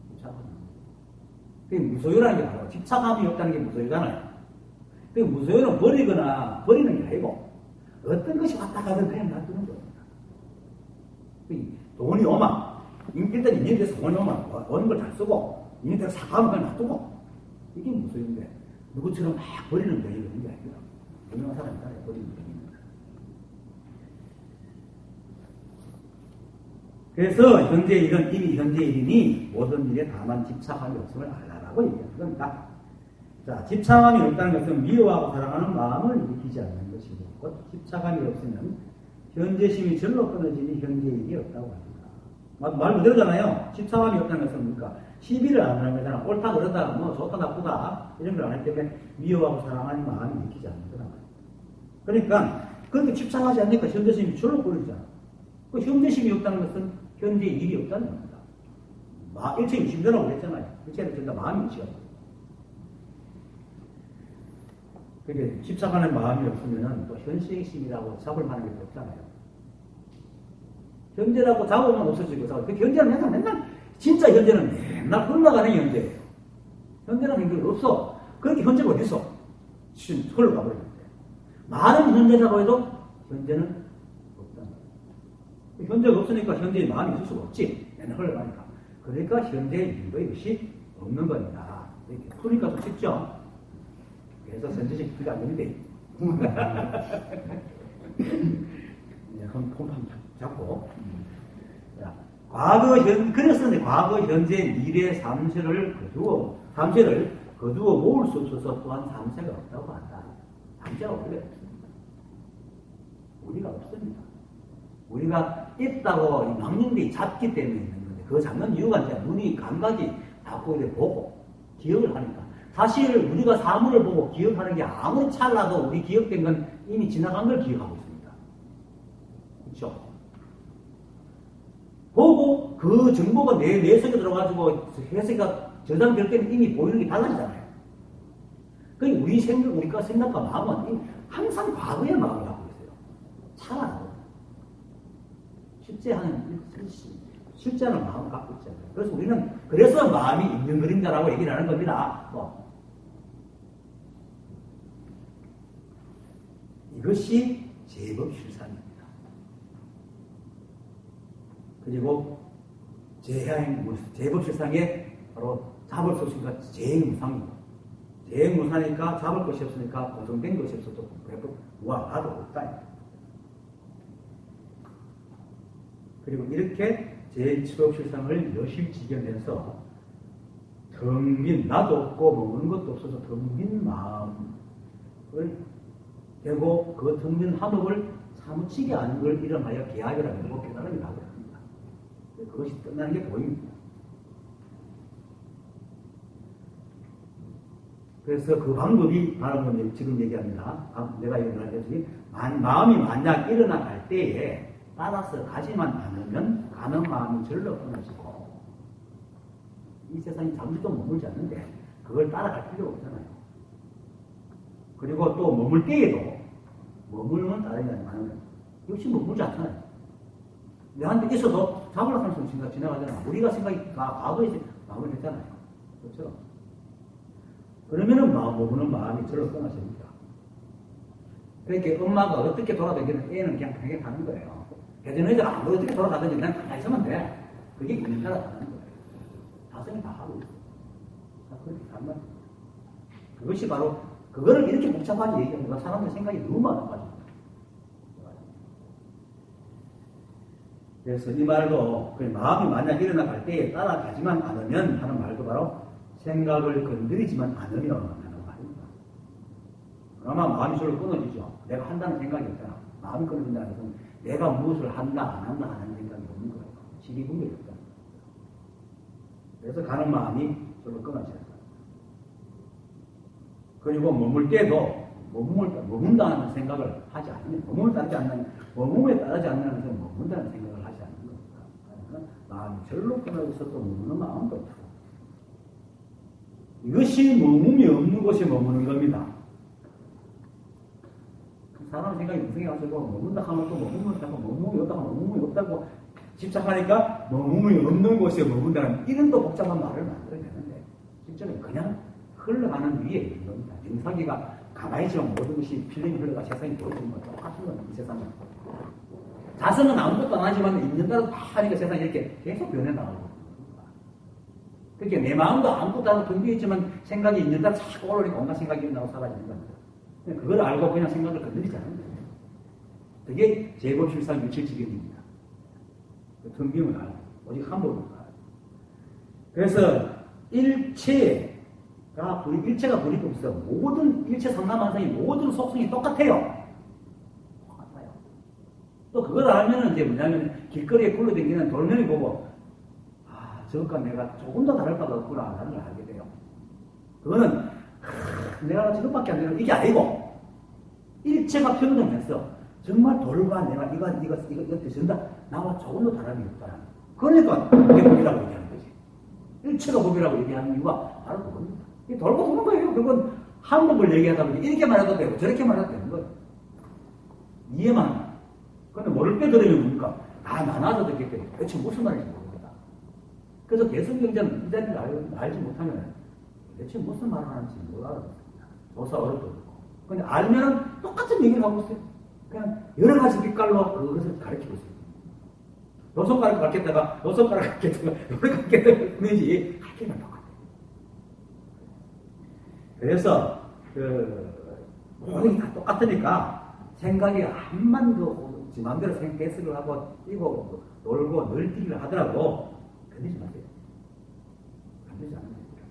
A: 집착하는 그게 무소유라는 게 바로 집착함이 없다는 게 무소유잖아요. 그 무소유는 버리거나 버리는 게 아니고 어떤 것이 왔다 가든 그냥 놔두는 겁니다. 돈이 오면 일단 인연에 대해서 돈이 오면 오는 걸 잘 쓰고 인연에 대해서 사과하면 그냥 놔두고 이게 무소유인데 누구처럼 막 버리는 병이 있는 게 아니라 유명한 사람이 따라 버리는 병이 있는 거예요. 그래서 현재 일은 이미 현재 일이니 모든 일에 다만 집착함이 없음을 알라라고 얘기하는 겁니다. 자, 집착함이 없다는 것은 미워하고 사랑하는 마음을 일으키지 않는 것이고, 곧 집착함이 없으면 현재심이 절로 끊어지니 현재 일이 없다고 합니다. 말 그대로잖아요. 집착함이 없다는 것은 뭡니까? 시비를 안 하는 거잖아. 옳다 그러다, 뭐 좋다 나쁘다 이런 걸 안 하기 때문에 미워하고 사랑하는 마음이 일으키지 않는 거란 말이에요. 그러니까 그렇게 집착하지 않으니까 현재심이 절로 끊어지잖아. 그 현재심이 없다는 것은 현재 일이 없다는 겁니다. 일체 유심전하고 그랬잖아요. 일체는 전부 다 마음이 있죠. 그게 집착하는 마음이 없으면 또 현재심이라고 잡을 만한 게 없잖아요. 현재라고 잡으면 없어지고, 그 현재는 맨날 진짜 현재는 맨날 흘러가는 현재예요. 현재라는 게 없어. 그렇게 현재가 어디 있어? 흘러가 버리는데. 많은 현재라고 해도 현재는 현재가 없으니까 현재의 마음이 있을 수가 없지. 맨날 흘러가니까. 그러니까 현재의 일도 이것이 없는 겁니다. 이렇게 풀니까 좀 쉽죠? 그래서 선지식 그게 안 되는데. 홈판 잡고. 자, 그래서 과거, 현재, 미래, 삼세를 거두어 모을 수 없어서 또한 삼세가 없다고 한다. 삼세가 원래 없습니다. 우리가 없습니다. 우리가 있다고 망령되이 잡기 때문에 있는 건데, 그거 잡는 이유가 이제 눈이 감각이 자꾸 이렇게 보고 기억을 하니까. 사실 우리가 사물을 보고 기억하는 게 아무리 찰나도 우리 기억된 건 이미 지나간 걸 기억하고 있습니다. 그렇죠? 보고 그 정보가 내 속에 들어가지고 해석이 저장될 때는 이미 보이는 게 달라지잖아요. 그러니까 우리가 생각과 마음은 항상 과거의 마음을 갖고 있어요. 찰나도. 실제하는 마음을 갖고 있잖아요. 그래서 우리는 그래서 마음이 있는 그림자라고 얘기를 하는 겁니다. 이것이 제법실상입니다. 그리고 제법실상에 바로 잡을 수 없으니까 제행무상입니다. 제행무상이니까 잡을 것이 없으니까 고정된 것이 없어도 무한하도 없다. 그리고 이렇게 제법실상을 여실지견해서 텅 빈 나도 없고 먹는 것도 없어서 텅 빈 마음을 되고 그 텅 빈 한옥을 사무치게 아는 걸 이름하여 계약이라고 하고 깨달음이라고 합니다. 그것이 끝나는 게 보입니다. 그래서 그 방법이 바로 지금 얘기합니다. 내가 얘기했더니 마음이 만약 일어나갈 때에 따라서 가지만 않으면 가는 마음이 절로 끊어지고 이 세상이 잠시도 머물지 않는데 그걸 따라갈 필요가 없잖아요. 그리고 또 머물 때에도 머물면 다른 게 아니면 역시 머물지 않잖아요. 내한테 있어도 잡으려고 하는 순간 지나가잖아. 우리가 생각이 과거에 마음을 했잖아요. 그렇죠? 그러면은 머무는 마음이 절로 끊어집니다. 그러니까 엄마가 어떻게 돌아다니는 애는 그냥 편하게 가는 거예요. 대전애들 아무리 어떻게 돌아가든지 그냥 가만히 있으면 돼. 그게 있는 따라 가는 거예요. 다성이 다 하고 있어요. 다 그렇게 가는 거예요. 그것이 바로 그거를 이렇게 복잡하게 얘기하는 사람들 생각이 너무 많아가지고. 그래서 이 말도 마음이 만약 일어나갈 때에 따라가지만 않으면 하는 말도 바로 생각을 건드리지만 않으면 하는 말입니다. 그러면 마음이 절로 끊어지죠. 내가 한다는 생각이 없잖아. 마음이 끊어진다는 것은 내가 무엇을 한다, 안 한다 하는 생각이 없는 거예요. 시기분별이 없다. 그래서 가는 마음이 절로 끊어져요. 그리고 머물 때도 머문다는 생각을 하지 않는, 머물을 따르지 않는, 머물에 따르지 않는 것은 머문다는 생각을 하지 않는 겁니다. 그러니까 마음이 절로 끊어져서 또 머무는 마음도 없고. 이것이 머문이 없는 곳에 머무는 겁니다. 사람 생각이 무성해가지고 머문다 하면 또 머문을 자꾸 머문이 없다고 머문이 없다고 집착하니까 머문이 없는 곳에 머문다는 이런 또 복잡한 말을 만들어야 되는데 실제로 그냥 흘러가는 위에 있는 겁니다. 영사기가 가만히 있으면 모든 것이 필름이 흘러가 세상이 보여주는 건 똑같은 겁니다. 이 세상은. 자성은 아무것도 안 하지만 있는 대로 다 하니까 세상이 이렇게 계속 변해나가고 그렇게 내 마음도 아무것도 안 하고 덤비있지만 생각이 있는 대로 자꾸 올라오니까 온갖 생각이 나고 사라지는 겁니다. 그걸 알고 그냥 생각을 건드리지 않는 거예요. 그게 제법실상 유칠지경입니다. 덤빔을 알고 오직 한 법을 알고. 그래서 일체가 불이 없어. 모든 일체 상남한상이 모든 속성이 똑같아요. 똑같아요. 또 그걸 알면은 이제 뭐냐면 길거리에 굴러다니는 돌멩이 보고 저것과 내가 조금 더 다를 바가 없구나 라는 걸 알게 돼요. 그거는 내가 저것밖에 안 되는 이게 아니고 일체가 평등해서 정말 돌과 내가 이거 드신다 나와 조금 더 다름이 없다. 그러니까 그게 법이라고 얘기하는 거지. 일체가 법이라고 얘기하는 이유가 바로 그겁니다. 이 돌고 도는 거예요. 그건 한 법을 얘기하다 보니 이렇게 말해도 되고 저렇게 말해도 되는 거예요. 이해만 하면. 그런데 모를 때 들으면 뭡니까? 나눠서 듣겠더니 대체 무슨 말인지 모릅니다. 그래서 대승경제는 이 자리를 알지 못하면 대체 무슨 말을 하는지 못 알아듣습니다. 조사 어렵고. 근데 알면은 똑같은 얘기를 하고 있어요. 그냥 여러 가지 빛깔로 그것을 가르치고 있어요. 요 손가락을 갖겠다가 요 손가락을 갖겠다가 요를 갖겠다가 그러지 가르치면 똑같아요. 그래서 모든 게 다 똑같으니까 생각이 암만 지 마음대로 해석을 하고 뛰고 놀고 널뛰기를 하더라도 건드리지 마세요. 건드리지 않는 겁니다.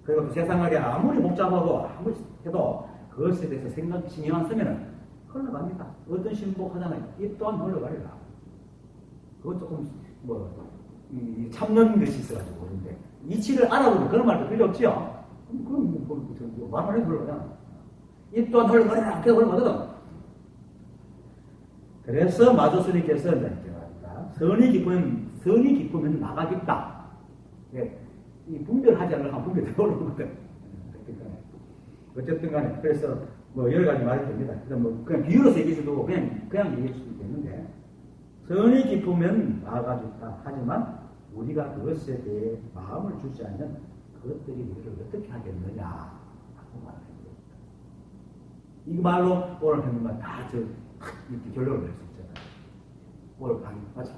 A: 그리고 세상에 아무리 복잡하고 아무리 해도 그것에 대해서 신경 안 쓰면은 흘러갑니다. 어떤 신복 하잖아요. 이 또한 흘러가리라. 그건 조금 참는 것이 있어가지고 그런데 이치를 알아보면 그런 말도 필요 없지요. 그럼 말만 해도 흘러가잖아. 이 또한 흘러가리라. 그게 흘러가거든. 그래서 마조스님께서 선이 기쁘면 나가 깊다. 이 분별하지 않으면 분별이 어려거든. 어쨌든 간에 그래서 여러 가지 말이 됩니다. 그냥 비유로서 얘기해 주고 그냥 얘기해 수도 있겠는데 선이 깊으면 나가 깊다. 하지만 우리가 그것에 대해 마음을 주지 않으면 그것들이 우리를 어떻게 하겠느냐 하고 말합니다. 이 말로 오늘 했는 건 다 이렇게 결론을 낼 수 있잖아요. 오늘 강의 맞죠?